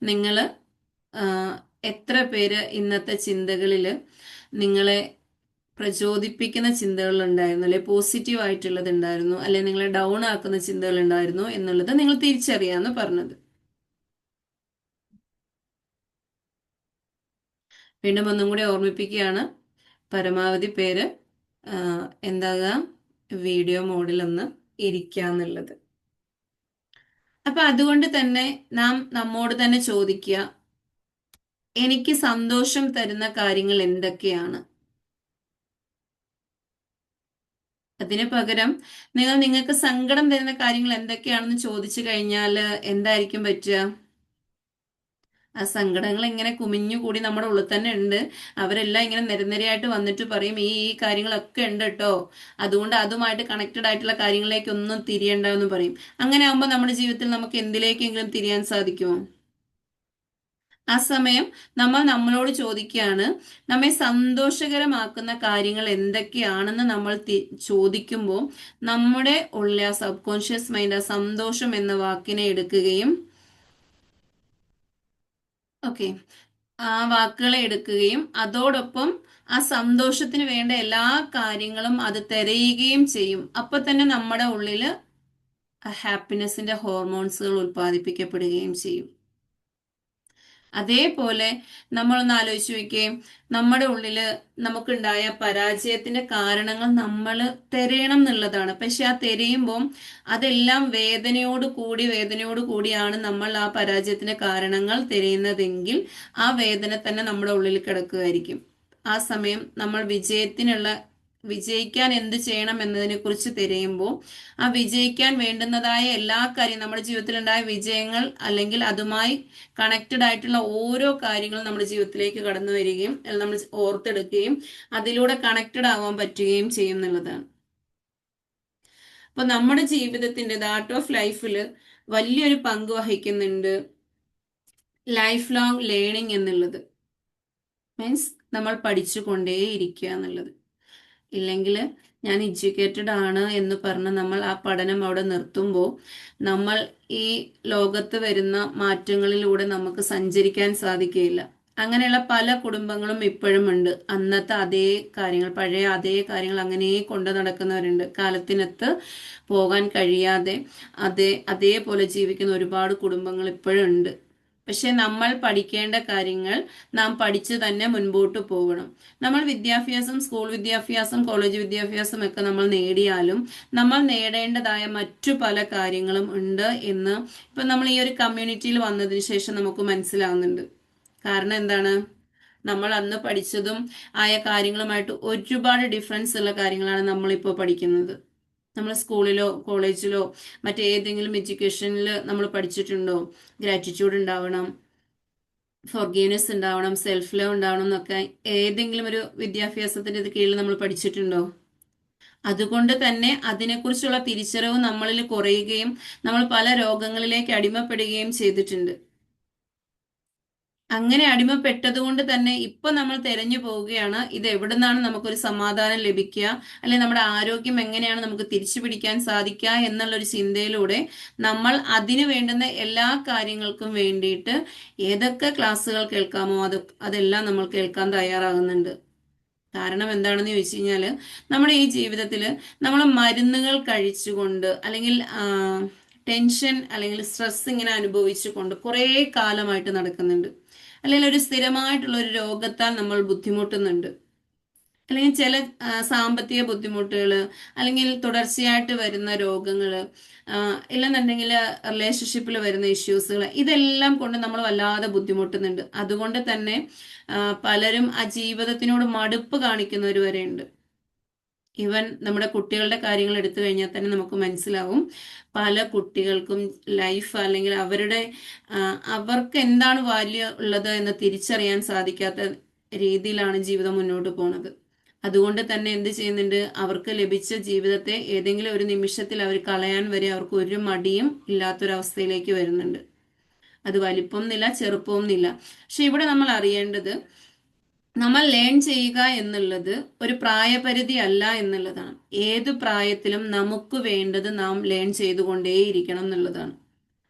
Speaker 3: നിങ്ങൾ എത്ര പേര് ഇന്നത്തെ ചിന്തകളില് നിങ്ങളെ പ്രചോദിപ്പിക്കുന്ന ചിന്തകൾ ഉണ്ടായിരുന്നു, അല്ലെ പോസിറ്റീവ് ആയിട്ടുള്ളത് ഉണ്ടായിരുന്നു, അല്ലെ നിങ്ങളെ ഡൗൺ ആക്കുന്ന ചിന്തകൾ ഉണ്ടായിരുന്നു എന്നുള്ളത് നിങ്ങൾ തിരിച്ചറിയാന്ന് പറഞ്ഞത്. വീണ്ടും ഒന്നും കൂടി ഓർമ്മിപ്പിക്കുകയാണ്, പരമാവധി പേര് എന്താകാം വീഡിയോ മോഡിൽ ഒന്ന് ഇരിക്കാന്നുള്ളത്. അപ്പൊ അതുകൊണ്ട് തന്നെ നാം നമ്മോട് തന്നെ ചോദിക്കുക, എനിക്ക് സന്തോഷം തരുന്ന കാര്യങ്ങൾ എന്തൊക്കെയാണ്? അതിന് പകരം നിങ്ങൾക്ക് സങ്കടം തരുന്ന കാര്യങ്ങൾ എന്തൊക്കെയാണെന്ന് ചോദിച്ചു കഴിഞ്ഞാൽ എന്തായിരിക്കും പറ്റുക? ആ സങ്കടങ്ങൾ ഇങ്ങനെ കുമിഞ്ഞുകൂടി നമ്മുടെ ഉള്ളിൽ തന്നെ ഉണ്ട്. അവരെല്ലാം ഇങ്ങനെ നിരനിരയായിട്ട് വന്നിട്ട് പറയും ഈ കാര്യങ്ങളൊക്കെ ഉണ്ട് കേട്ടോ, അതുകൊണ്ട് അതുമായിട്ട് കണക്റ്റഡ് ആയിട്ടുള്ള കാര്യങ്ങളിലേക്കൊന്നും തിരിയണ്ട എന്ന് പറയും. അങ്ങനെ ആകുമ്പോൾ നമ്മുടെ ജീവിതത്തിൽ നമുക്ക് എന്തിലേക്കെങ്കിലും തിരിയാൻ സാധിക്കുമോ? ആ സമയം നമ്മൾ നമ്മളോട് ചോദിക്കുകയാണ്, നമ്മെ സന്തോഷകരമാക്കുന്ന കാര്യങ്ങൾ എന്തൊക്കെയാണെന്ന് നമ്മൾ ചോദിക്കുമ്പോൾ നമ്മുടെ ഉള്ളിൽ ആ സബ് കോൺഷ്യസ് മൈൻഡ് ആ സന്തോഷം എന്ന വാക്കിനെ എടുക്കുകയും ഓക്കെ ആ വാക്കുകളെ എടുക്കുകയും അതോടൊപ്പം ആ സന്തോഷത്തിന് വേണ്ട എല്ലാ കാര്യങ്ങളും അത് തിരയുകയും ചെയ്യും. അപ്പൊ തന്നെ നമ്മുടെ ഉള്ളിൽ ഹാപ്പിനെസിന്റെ ഹോർമോൺസുകൾ ഉൽപ്പാദിപ്പിക്കപ്പെടുകയും ചെയ്യും. അതേപോലെ നമ്മളൊന്ന് ആലോചിച്ച് നോക്കിയേ, നമ്മുടെ ഉള്ളില് നമുക്കുണ്ടായ പരാജയത്തിന്റെ കാരണങ്ങൾ നമ്മൾ തിരയണം എന്നുള്ളതാണ്. പക്ഷെ ആ തിരയുമ്പോൾ അതെല്ലാം വേദനയോട് കൂടിയാണ് നമ്മൾ ആ പരാജയത്തിന്റെ കാരണങ്ങൾ തിരയുന്നതെങ്കിൽ ആ വേദന തന്നെ നമ്മുടെ ഉള്ളിൽ കിടക്കുകയായിരിക്കും. ആ സമയം നമ്മൾ വിജയിക്കാൻ എന്ത് ചെയ്യണം എന്നതിനെ കുറിച്ച് തിരയുമ്പോൾ ആ വിജയിക്കാൻ വേണ്ടുന്നതായ എല്ലാ കാര്യം നമ്മുടെ ജീവിതത്തിലുണ്ടായ വിജയങ്ങൾ അല്ലെങ്കിൽ അതുമായി കണക്റ്റഡ് ആയിട്ടുള്ള ഓരോ കാര്യങ്ങളും നമ്മുടെ ജീവിതത്തിലേക്ക് കടന്നു വരികയും നമ്മൾ ഓർത്തെടുക്കുകയും അതിലൂടെ കണക്റ്റഡ് ആവാൻ പറ്റുകയും ചെയ്യും എന്നുള്ളതാണ്. അപ്പൊ നമ്മുടെ ജീവിതത്തിന്റെ ആർട്ട് ഓഫ് ലൈഫിൽ വലിയൊരു പങ്ക് വഹിക്കുന്നുണ്ട് ലൈഫ് ലോങ് ലേണിംഗ് എന്നുള്ളത്. മീൻസ് നമ്മൾ പഠിച്ചുകൊണ്ടേയിരിക്കുക എന്നുള്ളത്. ഇല്ലെങ്കിൽ ഞാൻ എഡ്യൂക്കേറ്റഡ് ആണ് എന്ന് പറഞ്ഞ് നമ്മൾ ആ പഠനം അവിടെ നിർത്തുമ്പോൾ നമ്മൾ ഈ ലോകത്ത് വരുന്ന മാറ്റങ്ങളിലൂടെ നമുക്ക് സഞ്ചരിക്കാൻ സാധിക്കുകയില്ല. അങ്ങനെയുള്ള പല കുടുംബങ്ങളും ഇപ്പോഴും ഉണ്ട്. അന്നത്തെ അതേ കാര്യങ്ങൾ, പഴയ അതേ കാര്യങ്ങൾ അങ്ങനെ കൊണ്ടു നടക്കുന്നവരുണ്ട്. കാലത്തിനൊത്ത് പോകാൻ കഴിയാതെ അതേപോലെ ജീവിക്കുന്ന ഒരുപാട് കുടുംബങ്ങൾ ഇപ്പോഴും ഉണ്ട്. പക്ഷെ നമ്മൾ പഠിക്കേണ്ട കാര്യങ്ങൾ നാം പഠിച്ചു തന്നെ മുൻപോട്ട് പോകണം. നമ്മൾ വിദ്യാഭ്യാസം, സ്കൂൾ വിദ്യാഭ്യാസം, കോളേജ് വിദ്യാഭ്യാസം ഒക്കെ നമ്മൾ നേടിയാലും നമ്മൾ നേടേണ്ടതായ മറ്റു പല കാര്യങ്ങളും ഉണ്ട് എന്ന് ഇപ്പൊ നമ്മൾ ഈ ഒരു കമ്മ്യൂണിറ്റിയിൽ വന്നതിന് ശേഷം നമുക്ക് മനസ്സിലാവുന്നുണ്ട്. കാരണം എന്താണ്? നമ്മൾ അന്ന് പഠിച്ചതും ആയ കാര്യങ്ങളുമായിട്ട് ഒരുപാട് ഡിഫറൻസ് ഉള്ള കാര്യങ്ങളാണ് നമ്മളിപ്പോൾ പഠിക്കുന്നത്. നമ്മൾ സ്കൂളിലോ കോളേജിലോ മറ്റേതെങ്കിലും എഡ്യൂക്കേഷനിൽ നമ്മൾ പഠിച്ചിട്ടുണ്ടോ? ഗ്രാറ്റിറ്റ്യൂഡ് ഉണ്ടാവണം, ഫോർഗീവ്നെസ് ഉണ്ടാവണം, സെൽഫ് ലവ് ഉണ്ടാവണം എന്നൊക്കെ ഏതെങ്കിലും ഒരു വിദ്യാഭ്യാസത്തിന്റെ കീഴിൽ നമ്മൾ പഠിച്ചിട്ടുണ്ടോ? അതുകൊണ്ട് തന്നെ അതിനെക്കുറിച്ചുള്ള തിരിച്ചറിവ് നമ്മളിൽ കുറയുകയും നമ്മൾ പല രോഗങ്ങളിലേക്ക് അടിമപ്പെടുകയും ചെയ്തിട്ടുണ്ട്. അങ്ങനെ അടിമപ്പെട്ടത് കൊണ്ട് തന്നെ ഇപ്പൊ നമ്മൾ തെരഞ്ഞു പോവുകയാണ് ഇത് എവിടെ നിന്നാണ് നമുക്കൊരു സമാധാനം ലഭിക്കുക, അല്ലെങ്കിൽ നമ്മുടെ ആരോഗ്യം എങ്ങനെയാണ് നമുക്ക് തിരിച്ചു പിടിക്കാൻ സാധിക്കുക എന്നുള്ളൊരു ചിന്തയിലൂടെ നമ്മൾ അതിനു വേണ്ടുന്ന എല്ലാ കാര്യങ്ങൾക്കും വേണ്ടിയിട്ട് ഏതൊക്കെ ക്ലാസ്സുകൾ കേൾക്കാമോ അതെല്ലാം നമ്മൾ കേൾക്കാൻ തയ്യാറാകുന്നുണ്ട്. കാരണം എന്താണെന്ന് ചോദിച്ചു കഴിഞ്ഞാൽ നമ്മുടെ ഈ ജീവിതത്തിൽ നമ്മൾ മരുന്നുകൾ കഴിച്ചുകൊണ്ട് അല്ലെങ്കിൽ ടെൻഷൻ അല്ലെങ്കിൽ സ്ട്രെസ് ഇങ്ങനെ അനുഭവിച്ചുകൊണ്ട് കുറേ കാലമായിട്ട് നടക്കുന്നുണ്ട്. അല്ലെങ്കിൽ ഒരു സ്ഥിരമായിട്ടുള്ള ഒരു രോഗത്താൽ നമ്മൾ ബുദ്ധിമുട്ടുന്നുണ്ട്, അല്ലെങ്കിൽ ചില സാമ്പത്തിക ബുദ്ധിമുട്ടുകൾ, അല്ലെങ്കിൽ തുടർച്ചയായിട്ട് വരുന്ന രോഗങ്ങൾ, ഇല്ലെന്നുണ്ടെങ്കിൽ റിലേഷൻഷിപ്പിൽ വരുന്ന ഇഷ്യൂസുകൾ, ഇതെല്ലാം കൊണ്ട് നമ്മൾ വല്ലാതെ ബുദ്ധിമുട്ടുന്നുണ്ട്. അതുകൊണ്ട് തന്നെ പലരും ആ ജീവിതത്തിനോട് മടുപ്പ് കാണിക്കുന്നവർ വരെ ഉണ്ട്. ഈവൻ നമ്മുടെ കുട്ടികളുടെ കാര്യങ്ങൾ എടുത്തു കഴിഞ്ഞാൽ തന്നെ നമുക്ക് മനസ്സിലാവും പല കുട്ടികൾക്കും ലൈഫ് അല്ലെങ്കിൽ അവർക്ക് എന്താണ് വാല്യൂ ഉള്ളത് എന്ന് തിരിച്ചറിയാൻ സാധിക്കാത്ത രീതിയിലാണ് ജീവിതം മുന്നോട്ട് പോണത്. അതുകൊണ്ട് തന്നെ എന്ത് ചെയ്യുന്നുണ്ട്, അവർക്ക് ലഭിച്ച ജീവിതത്തെ ഏതെങ്കിലും ഒരു നിമിഷത്തിൽ അവർ കളയാൻ വരെ അവർക്ക് ഒരു മടിയും ഇല്ലാത്തൊരവസ്ഥയിലേക്ക് വരുന്നുണ്ട്. അത് വലിപ്പം എന്നില്ല, ചെറുപ്പവും എന്നില്ല. പക്ഷെ ഇവിടെ നമ്മൾ അറിയേണ്ടത് നമ്മൾ ലേൺ ചെയ്യുക എന്നുള്ളത് ഒരു പ്രായപരിധി അല്ല എന്നുള്ളതാണ്. ഏതു പ്രായത്തിലും നമുക്ക് വേണ്ടത് നാം ലേൺ ചെയ്തുകൊണ്ടേയിരിക്കണം എന്നുള്ളതാണ്.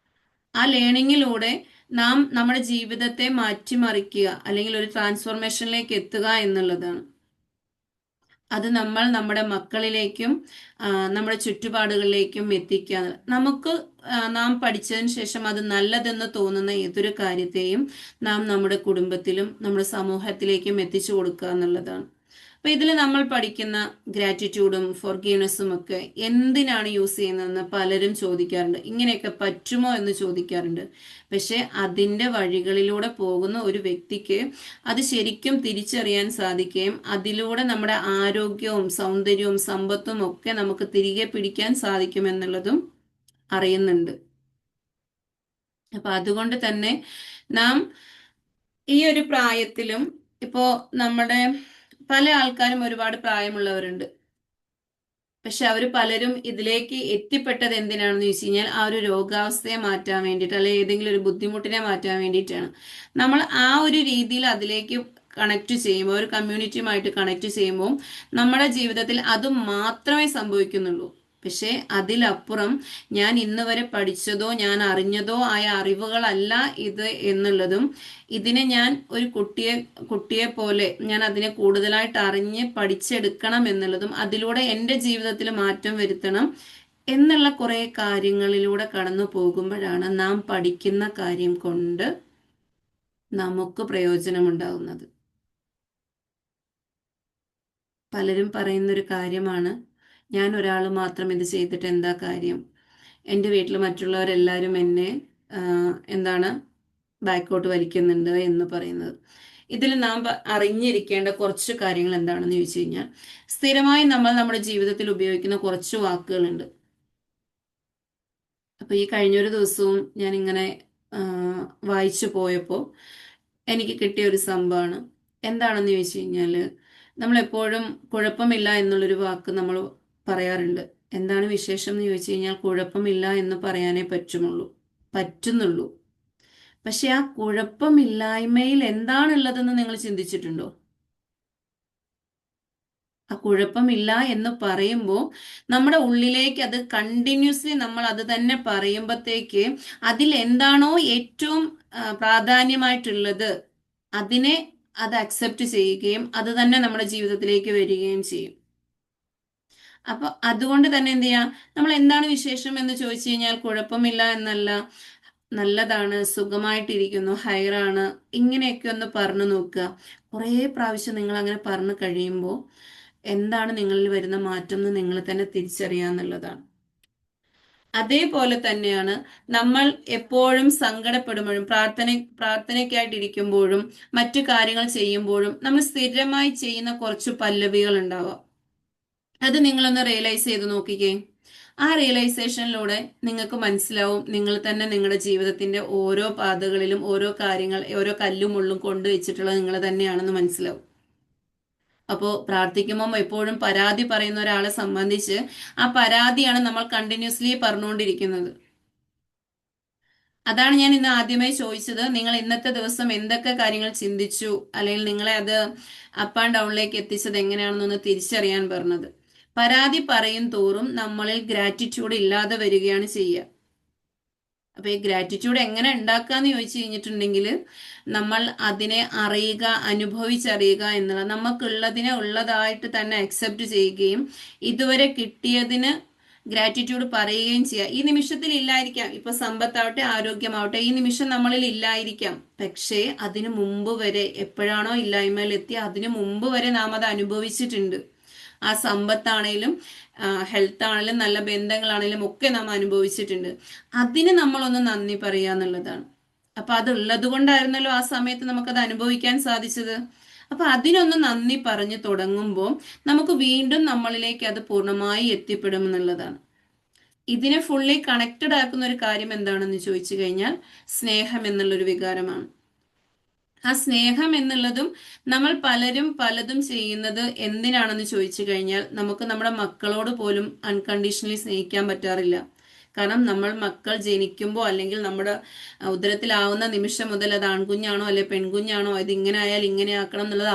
Speaker 3: ആ ലേണിങ്ങിലൂടെ നാം നമ്മുടെ ജീവിതത്തെ മാറ്റിമറിക്കുക അല്ലെങ്കിൽ ഒരു ട്രാൻസ്ഫോർമേഷനിലേക്ക് എത്തുക എന്നുള്ളതാണ്. അത് നമ്മൾ നമ്മുടെ മക്കളിലേക്കും നമ്മുടെ ചുറ്റുപാടുകളിലേക്കും എത്തിക്കുക. നമുക്ക് നാം പഠിച്ചതിന് ശേഷം അത് നല്ലതെന്ന് തോന്നുന്ന ഏതൊരു കാര്യത്തെയും നാം നമ്മുടെ കുടുംബത്തിലും നമ്മുടെ സമൂഹത്തിലേക്കും എത്തിച്ചു കൊടുക്കുക എന്നുള്ളതാണ്. അപ്പൊ ഇതിൽ നമ്മൾ പഠിക്കുന്ന ഗ്രാറ്റിറ്റ്യൂഡും ഫോർഗീവ്നെസ്സും ഒക്കെ എന്തിനാണ് യൂസ് ചെയ്യുന്നതെന്ന് പലരും ചോദിക്കാറുണ്ട്. ഇങ്ങനെയൊക്കെ പറ്റുമോ എന്ന് ചോദിക്കാറുണ്ട്. പക്ഷെ അതിൻ്റെ വഴികളിലൂടെ പോകുന്ന ഒരു വ്യക്തിക്ക് അത് ശരിക്കും തിരിച്ചറിയാൻ സാധിക്കുകയും അതിലൂടെ നമ്മുടെ ആരോഗ്യവും സൗന്ദര്യവും സമ്പത്തും ഒക്കെ നമുക്ക് തിരികെ പിടിക്കാൻ സാധിക്കുമെന്നുള്ളതും അറിയുന്നുണ്ട്. അപ്പൊ അതുകൊണ്ട് തന്നെ നാം ഈ ഒരു പ്രായത്തിലും ഇപ്പോ നമ്മുടെ പല ആൾക്കാരും ഒരുപാട് പ്രായമുള്ളവരുണ്ട്. പക്ഷെ അവർ പലരും ഇതിലേക്ക് എത്തിപ്പെട്ടത് എന്തിനാണെന്ന് ചോദിച്ചു കഴിഞ്ഞാൽ ആ ഒരു രോഗാവസ്ഥയെ മാറ്റാൻ വേണ്ടിയിട്ട്, അല്ലെങ്കിൽ ഏതെങ്കിലും ഒരു ബുദ്ധിമുട്ടിനെ മാറ്റാൻ വേണ്ടിയിട്ടാണ്. നമ്മൾ ആ ഒരു രീതിയിൽ അതിലേക്ക് കണക്ട് ചെയ്യുമ്പോൾ, ഒരു കമ്മ്യൂണിറ്റിയുമായിട്ട് കണക്ട് ചെയ്യുമ്പോൾ നമ്മുടെ ജീവിതത്തിൽ അത് മാത്രമേ സംഭവിക്കുന്നുള്ളൂ. പക്ഷെ അതിലപ്പുറം ഞാൻ ഇന്ന് വരെ പഠിച്ചതോ ഞാൻ അറിഞ്ഞതോ ആയ അറിവുകളല്ല ഇത് എന്നുള്ളതും, ഇതിനെ ഞാൻ ഒരു കുട്ടിയെ പോലെ ഞാൻ അതിനെ കൂടുതലായിട്ട് അറിഞ്ഞ് പഠിച്ചെടുക്കണം എന്നുള്ളതും, അതിലൂടെ എൻ്റെ ജീവിതത്തിൽ മാറ്റം വരുത്തണം എന്നുള്ള കുറെ കാര്യങ്ങളിലൂടെ കടന്നു പോകുമ്പോഴാണ് നാം പഠിക്കുന്ന കാര്യം കൊണ്ട് നമുക്ക് പ്രയോജനമുണ്ടാകുന്നത്. പലരും പറയുന്നൊരു കാര്യമാണ്, ഞാൻ ഒരാൾ മാത്രം ഇത് ചെയ്തിട്ട് എന്താ കാര്യം, എൻ്റെ വീട്ടിൽ മറ്റുള്ളവരെല്ലാവരും എന്നെ എന്താണ് ബാക്കോട്ട് വലിക്കുന്നുണ്ട് എന്ന് പറയുന്നത്. ഇതിൽ നാം അറിഞ്ഞിരിക്കേണ്ട കുറച്ച് കാര്യങ്ങൾ എന്താണെന്ന് ചോദിച്ചു കഴിഞ്ഞാൽ, സ്ഥിരമായി നമ്മൾ നമ്മുടെ ജീവിതത്തിൽ ഉപയോഗിക്കുന്ന കുറച്ച് വാക്കുകളുണ്ട്. അപ്പൊ ഈ കഴിഞ്ഞൊരു ദിവസവും ഞാൻ ഇങ്ങനെ വായിച്ചു പോയപ്പോൾ എനിക്ക് കിട്ടിയ ഒരു സംഭവമാണ്. എന്താണെന്ന് ചോദിച്ചു കഴിഞ്ഞാൽ, നമ്മളെപ്പോഴും കുഴപ്പമില്ല എന്നുള്ളൊരു വാക്ക് നമ്മൾ പറയാറുണ്ട്. എന്താണ് വിശേഷം എന്ന് ചോദിച്ചു കഴിഞ്ഞാൽ, കുഴപ്പമില്ല എന്ന് പറയാനേ പറ്റുന്നുള്ളൂ. പക്ഷെ ആ കുഴപ്പമില്ലായ്മയിൽ എന്താണുള്ളതെന്ന് നിങ്ങൾ ചിന്തിച്ചിട്ടുണ്ടോ? ആ കുഴപ്പമില്ല എന്ന് പറയുമ്പോൾ നമ്മുടെ ഉള്ളിലേക്ക് അത് കണ്ടിന്യൂസ്ലി നമ്മൾ അത് തന്നെ പറയുമ്പോഴത്തേക്ക് അതിൽ എന്താണോ ഏറ്റവും പ്രാധാന്യമായിട്ടുള്ളത് അതിനെ അത് അക്സെപ്റ്റ് ചെയ്യുകയും അത് തന്നെ നമ്മുടെ ജീവിതത്തിലേക്ക് വരികയും ചെയ്യും. അപ്പൊ അതുകൊണ്ട് തന്നെ എന്ത് ചെയ്യാം, നമ്മൾ എന്താണ് വിശേഷം എന്ന് ചോദിച്ചു കഴിഞ്ഞാൽ കുഴപ്പമില്ല എന്നല്ല, നല്ലതാണ്, സുഖമായിട്ടിരിക്കുന്നു, ഹൈറാണ്, ഇങ്ങനെയൊക്കെ ഒന്ന് പറഞ്ഞു നോക്കുക. കുറേ പ്രാവശ്യം നിങ്ങൾ അങ്ങനെ പറഞ്ഞു കഴിയുമ്പോൾ എന്താണ് നിങ്ങളിൽ വരുന്ന മാറ്റം എന്ന് നിങ്ങൾ തന്നെ തിരിച്ചറിയാന്നുള്ളതാണ്. അതേപോലെ തന്നെയാണ് നമ്മൾ എപ്പോഴും സങ്കടപ്പെടുമ്പോഴും പ്രാർത്ഥനയ്ക്കായിട്ടിരിക്കുമ്പോഴും മറ്റു കാര്യങ്ങൾ ചെയ്യുമ്പോഴും നമ്മൾ സ്ഥിരമായി ചെയ്യുന്ന കുറച്ച് പല്ലവികൾ ഉണ്ടാവാം. അത് നിങ്ങളൊന്ന് റിയലൈസ് ചെയ്ത് നോക്കിക്കേ. ആ റിയലൈസേഷനിലൂടെ നിങ്ങൾക്ക് മനസ്സിലാവും, നിങ്ങൾ തന്നെ നിങ്ങളുടെ ജീവിതത്തിന്റെ ഓരോ പാതകളിലും ഓരോ കാര്യങ്ങൾ, ഓരോ കല്ലും മുള്ളും കൊണ്ടുവച്ചിട്ടുള്ളത് നിങ്ങൾ തന്നെയാണെന്ന് മനസ്സിലാവും. അപ്പോൾ പ്രാർത്ഥിക്കുമ്പോൾ എപ്പോഴും പരാതി പറയുന്ന ഒരാളെ സംബന്ധിച്ച് ആ പരാതിയാണ് നമ്മൾ കണ്ടിന്യൂസ്ലി പറഞ്ഞുകൊണ്ടിരിക്കുന്നത്. അതാണ് ഞാൻ ഇന്ന് ആദ്യമായി ചോദിച്ചത്, നിങ്ങൾ ഇന്നത്തെ ദിവസം എന്തൊക്കെ കാര്യങ്ങൾ ചിന്തിച്ചു, അല്ലെങ്കിൽ നിങ്ങളെ അത് അപ്പ് ആൻഡ് ഡൗണിലേക്ക് എത്തിച്ചത് എങ്ങനെയാണെന്നൊന്ന് തിരിച്ചറിയാൻ പറഞ്ഞത്. പരാതി പറയും തോറും നമ്മളിൽ ഗ്രാറ്റിറ്റ്യൂഡ് ഇല്ലാതെ വരികയാണ് ചെയ്യുക. അപ്പൊ ഈ ഗ്രാറ്റിറ്റ്യൂഡ് എങ്ങനെ ഉണ്ടാക്കാന്ന് ചോദിച്ചു കഴിഞ്ഞിട്ടുണ്ടെങ്കിൽ, നമ്മൾ അതിനെ അറിയുക, അനുഭവിച്ചറിയുക എന്നുള്ള, നമുക്കുള്ളതിനെ ഉള്ളതായിട്ട് തന്നെ അക്സെപ്റ്റ് ചെയ്യുകയും ഇതുവരെ കിട്ടിയതിന് ഗ്രാറ്റിറ്റ്യൂഡ് പറയുകയും ചെയ്യുക. ഈ നിമിഷത്തിൽ ഇല്ലായിരിക്കാം, ഇപ്പൊ സമ്പത്താവട്ടെ ആരോഗ്യമാവട്ടെ ഈ നിമിഷം നമ്മളിൽ ഇല്ലായിരിക്കാം. പക്ഷേ അതിനു മുമ്പ് വരെ, എപ്പോഴാണോ ഇല്ലായ്മയിൽ എത്തി അതിനു മുമ്പ് വരെ നാം അത് അനുഭവിച്ചിട്ടുണ്ട്. ആ സമ്പത്താണേലും ഹെൽത്ത് ആണെങ്കിലും നല്ല ബന്ധങ്ങളാണെങ്കിലും ഒക്കെ നാം അനുഭവിച്ചിട്ടുണ്ട്. അതിന് നമ്മളൊന്ന് നന്ദി പറയുക എന്നുള്ളതാണ്. അപ്പൊ അതുള്ളത് കൊണ്ടായിരുന്നല്ലോ ആ സമയത്ത് നമുക്കത് അനുഭവിക്കാൻ സാധിച്ചത്. അപ്പൊ അതിനൊന്ന് നന്ദി പറഞ്ഞു തുടങ്ങുമ്പോൾ നമുക്ക് വീണ്ടും നമ്മളിലേക്ക് അത് പൂർണ്ണമായി എത്തിപ്പെടും എന്നുള്ളതാണ്. ഇതിനെ ഫുള്ളി കണക്റ്റഡ് ആക്കുന്ന ഒരു കാര്യം എന്താണെന്ന് ചോദിച്ചു കഴിഞ്ഞാൽ, സ്നേഹം എന്നുള്ളൊരു വികാരമാണ്. ആ സ്നേഹം എന്നുള്ളതും നമ്മൾ പലതും ചെയ്യുന്നത് എന്തിനാണെന്ന് ചോദിച്ചു കഴിഞ്ഞാൽ, നമുക്ക് നമ്മുടെ മക്കളോട് പോലും അൺകണ്ടീഷണലി സ്നേഹിക്കാൻ പറ്റാറില്ല. കാരണം നമ്മൾ മക്കൾ ജനിക്കുമ്പോൾ അല്ലെങ്കിൽ നമ്മുടെ ഉദരത്തിലാവുന്ന നിമിഷം മുതൽ അത് ആൺകുഞ്ഞാണോ അല്ലെ പെൺകുഞ്ഞാണോ, ഇത് ഇങ്ങനെ ആയാൽ ഇങ്ങനെ ആക്കണം എന്നുള്ളത്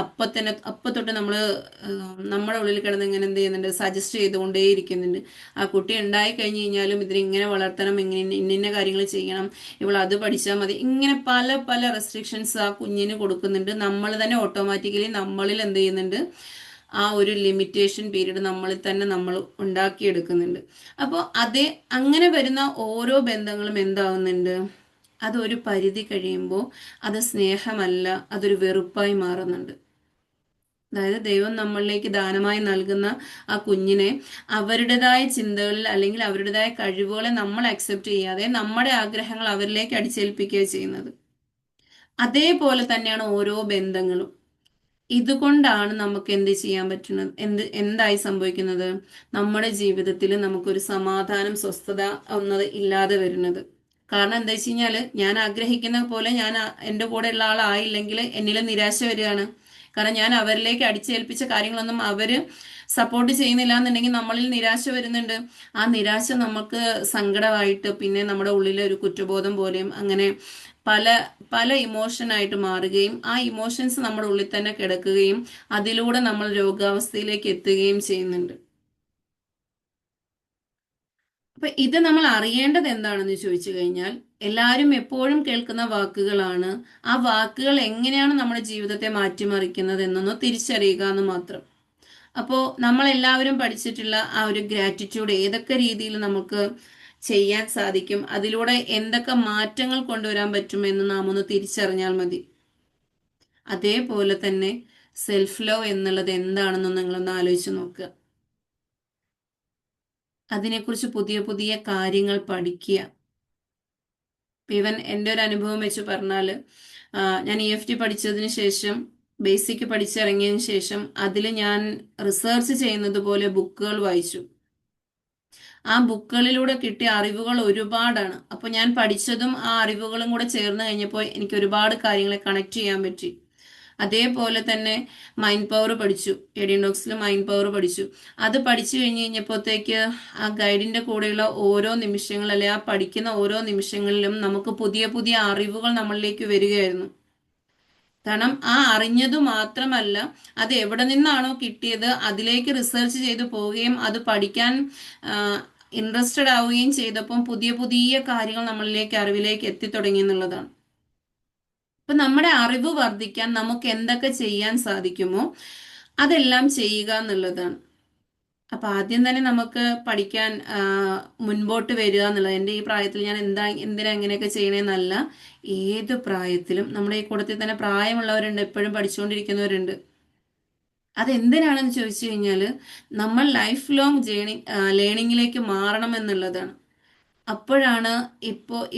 Speaker 3: അപ്പൊ തൊട്ട് നമ്മുടെ ഉള്ളിൽ കിടന്ന് ഇങ്ങനെ എന്ത് ചെയ്യുന്നുണ്ട്, സജസ്റ്റ് ചെയ്തുകൊണ്ടേയിരിക്കുന്നുണ്ട്. ആ കുട്ടി ഉണ്ടായി കഴിഞ്ഞു കഴിഞ്ഞാലും ഇതിനെ വളർത്തണം, ഇന്ന കാര്യങ്ങൾ ചെയ്യണം, ഇവൾ അത് പഠിച്ചാൽ മതി, ഇങ്ങനെ പല റെസ്ട്രിക്ഷൻസ് ആ കുഞ്ഞിന് കൊടുക്കുന്നുണ്ട്. നമ്മൾ തന്നെ ഓട്ടോമാറ്റിക്കലി നമ്മളിൽ എന്ത് ചെയ്യുന്നുണ്ട്, ആ ഒരു ലിമിറ്റേഷൻ പീരീഡ് നമ്മളിൽ തന്നെ നമ്മൾ ഉണ്ടാക്കിയെടുക്കുന്നുണ്ട്. അപ്പോൾ അങ്ങനെ വരുന്ന ഓരോ ബന്ധങ്ങളും എന്താവുന്നുണ്ട്, അതൊരു പരിധി കഴിയുമ്പോൾ അത് സ്നേഹമല്ല, അതൊരു വെറുപ്പായി മാറുന്നുണ്ട്. അതായത് ദൈവം നമ്മളിലേക്ക് ദാനമായി നൽകുന്ന ആ കുഞ്ഞിനെ അവരുടേതായ ചിന്തകളിൽ അല്ലെങ്കിൽ അവരുടേതായ കഴിവുകളെ നമ്മൾ അക്സെപ്റ്റ് ചെയ്യാതെ നമ്മുടെ ആഗ്രഹങ്ങൾ അവരിലേക്ക് അടിച്ചേൽപ്പിക്കുകയാണ് ചെയ്യുന്നത്. അതേപോലെ തന്നെയാണ് ഓരോ ബന്ധങ്ങളും. ഇതുകൊണ്ടാണ് നമുക്ക് എന്ത് ചെയ്യാൻ പറ്റുന്നത്, എന്തായി സംഭവിക്കുന്നത്, നമ്മുടെ ജീവിതത്തിൽ നമുക്കൊരു സമാധാനം, സ്വസ്ഥത ഒന്നത് ഇല്ലാതെ വരുന്നത്. കാരണം എന്താ വെച്ച് കഴിഞ്ഞാല് ഞാൻ ആഗ്രഹിക്കുന്ന പോലെ എൻ്റെ കൂടെ ഉള്ള ആളായില്ലെങ്കിൽ എന്നിൽ നിരാശ വരികയാണ്. കാരണം ഞാൻ അവരിലേക്ക് അടിച്ചേൽപ്പിച്ച കാര്യങ്ങളൊന്നും അവര് സപ്പോർട്ട് ചെയ്യുന്നില്ല എന്നുണ്ടെങ്കിൽ നമ്മളിൽ നിരാശ വരുന്നുണ്ട്. ആ നിരാശ നമുക്ക് സങ്കടമായിട്ട് പിന്നെ നമ്മുടെ ഉള്ളിലെ ഒരു കുറ്റബോധം പോലെയും അങ്ങനെ പല പല ഇമോഷനായിട്ട് മാറുകയും ആ ഇമോഷൻസ് നമ്മുടെ ഉള്ളിൽ തന്നെ കിടക്കുകയും അതിലൂടെ നമ്മൾ രോഗാവസ്ഥയിലേക്ക് എത്തുകയും ചെയ്യുന്നുണ്ട്. അപ്പൊ ഇത് നമ്മൾ അറിയേണ്ടത് എന്താണെന്ന് ചോദിച്ചു കഴിഞ്ഞാൽ, എല്ലാവരും എപ്പോഴും കേൾക്കുന്ന വാക്കുകളാണ്. ആ വാക്കുകൾ എങ്ങനെയാണ് നമ്മുടെ ജീവിതത്തെ മാറ്റിമറിക്കുന്നത് എന്നൊന്ന് തിരിച്ചറിയുക എന്ന് മാത്രം. അപ്പോൾ നമ്മളെല്ലാവരും പഠിച്ചിട്ടുള്ള ആ ഒരു ഗ്രാറ്റിറ്റ്യൂഡ് ഏതൊക്കെ രീതിയിൽ നമുക്ക് ചെയ്യാൻ സാധിക്കും, അതിലൂടെ എന്തൊക്കെ മാറ്റങ്ങൾ കൊണ്ടുവരാൻ പറ്റുമെന്ന് നാം ഒന്ന് തിരിച്ചറിഞ്ഞാൽ മതി. അതേപോലെ തന്നെ സെൽഫ് ലവ് എന്നുള്ളത് എന്താണെന്ന് നിങ്ങളൊന്ന് ആലോചിച്ച് നോക്കുക. അതിനെക്കുറിച്ച് പുതിയ പുതിയ കാര്യങ്ങൾ പഠിക്കുക. ഈവൻ എൻ്റെ ഒരു അനുഭവം വെച്ച് പറഞ്ഞാൽ, ഞാൻ EFT പഠിച്ചതിന് ശേഷം, ബേസിക് പഠിച്ചിറങ്ങിയതിന് ശേഷം അതിൽ ഞാൻ റിസർച്ച് ചെയ്യുന്നത് പോലെ ബുക്കുകൾ വായിച്ചു. ആ ബുക്കുകളിലൂടെ കിട്ടിയ അറിവുകൾ ഒരുപാടാണ്. അപ്പോൾ ഞാൻ പഠിച്ചതും ആ അറിവുകളും കൂടെ ചേർന്ന് കഴിഞ്ഞപ്പോൾ എനിക്ക് ഒരുപാട് കാര്യങ്ങളെ കണക്ട് ചെയ്യാൻ പറ്റി. അതേപോലെ തന്നെ മൈൻഡ് പവർ പഠിച്ചു, എഡിൻഡോക്സിൽ മൈൻഡ് പവർ പഠിച്ചു. അത് പഠിച്ചു കഴിഞ്ഞപ്പോഴത്തേക്ക് ആ ഗൈഡിന്റെ കൂടെയുള്ള ഓരോ നിമിഷങ്ങൾ, അല്ലെ ആ പഠിക്കുന്ന ഓരോ നിമിഷങ്ങളിലും നമുക്ക് പുതിയ പുതിയ അറിവുകൾ നമ്മളിലേക്ക് വരികയായിരുന്നു. കാരണം ആ അറിഞ്ഞതു മാത്രമല്ല, അത് എവിടെ നിന്നാണോ കിട്ടിയത് അതിലേക്ക് റിസർച്ച് ചെയ്ത് പോവുകയും അത് പഠിക്കാൻ ഇൻട്രസ്റ്റഡ് ആവുകയും ചെയ്തപ്പം പുതിയ പുതിയ കാര്യങ്ങൾ നമ്മളിലേക്ക് അറിവിലേക്ക് എത്തിത്തുടങ്ങി എന്നുള്ളതാണ്. അപ്പൊ നമ്മുടെ അറിവ് വർദ്ധിക്കാൻ നമുക്ക് എന്തൊക്കെ ചെയ്യാൻ സാധിക്കുമോ അതെല്ലാം ചെയ്യുക എന്നുള്ളതാണ്. അപ്പൊ ആദ്യം തന്നെ നമുക്ക് പഠിക്കാൻ മുൻപോട്ട് വരിക എന്നുള്ളത്, എൻ്റെ ഈ പ്രായത്തിൽ ഞാൻ എന്തിനാ എങ്ങനെയൊക്കെ ചെയ്യണേന്നല്ല, ഏത് പ്രായത്തിലും നമ്മുടെ ഈ കൂട്ടത്തിൽ തന്നെ പ്രായമുള്ളവരുണ്ട്, എപ്പോഴും പഠിച്ചുകൊണ്ടിരിക്കുന്നവരുണ്ട്. അതെന്തിനാണെന്ന് ചോദിച്ചു കഴിഞ്ഞാൽ നമ്മൾ ലൈഫ് ലോങ് ലേണിങ്ങിലേക്ക് മാറണം എന്നുള്ളതാണ്. അപ്പോഴാണ്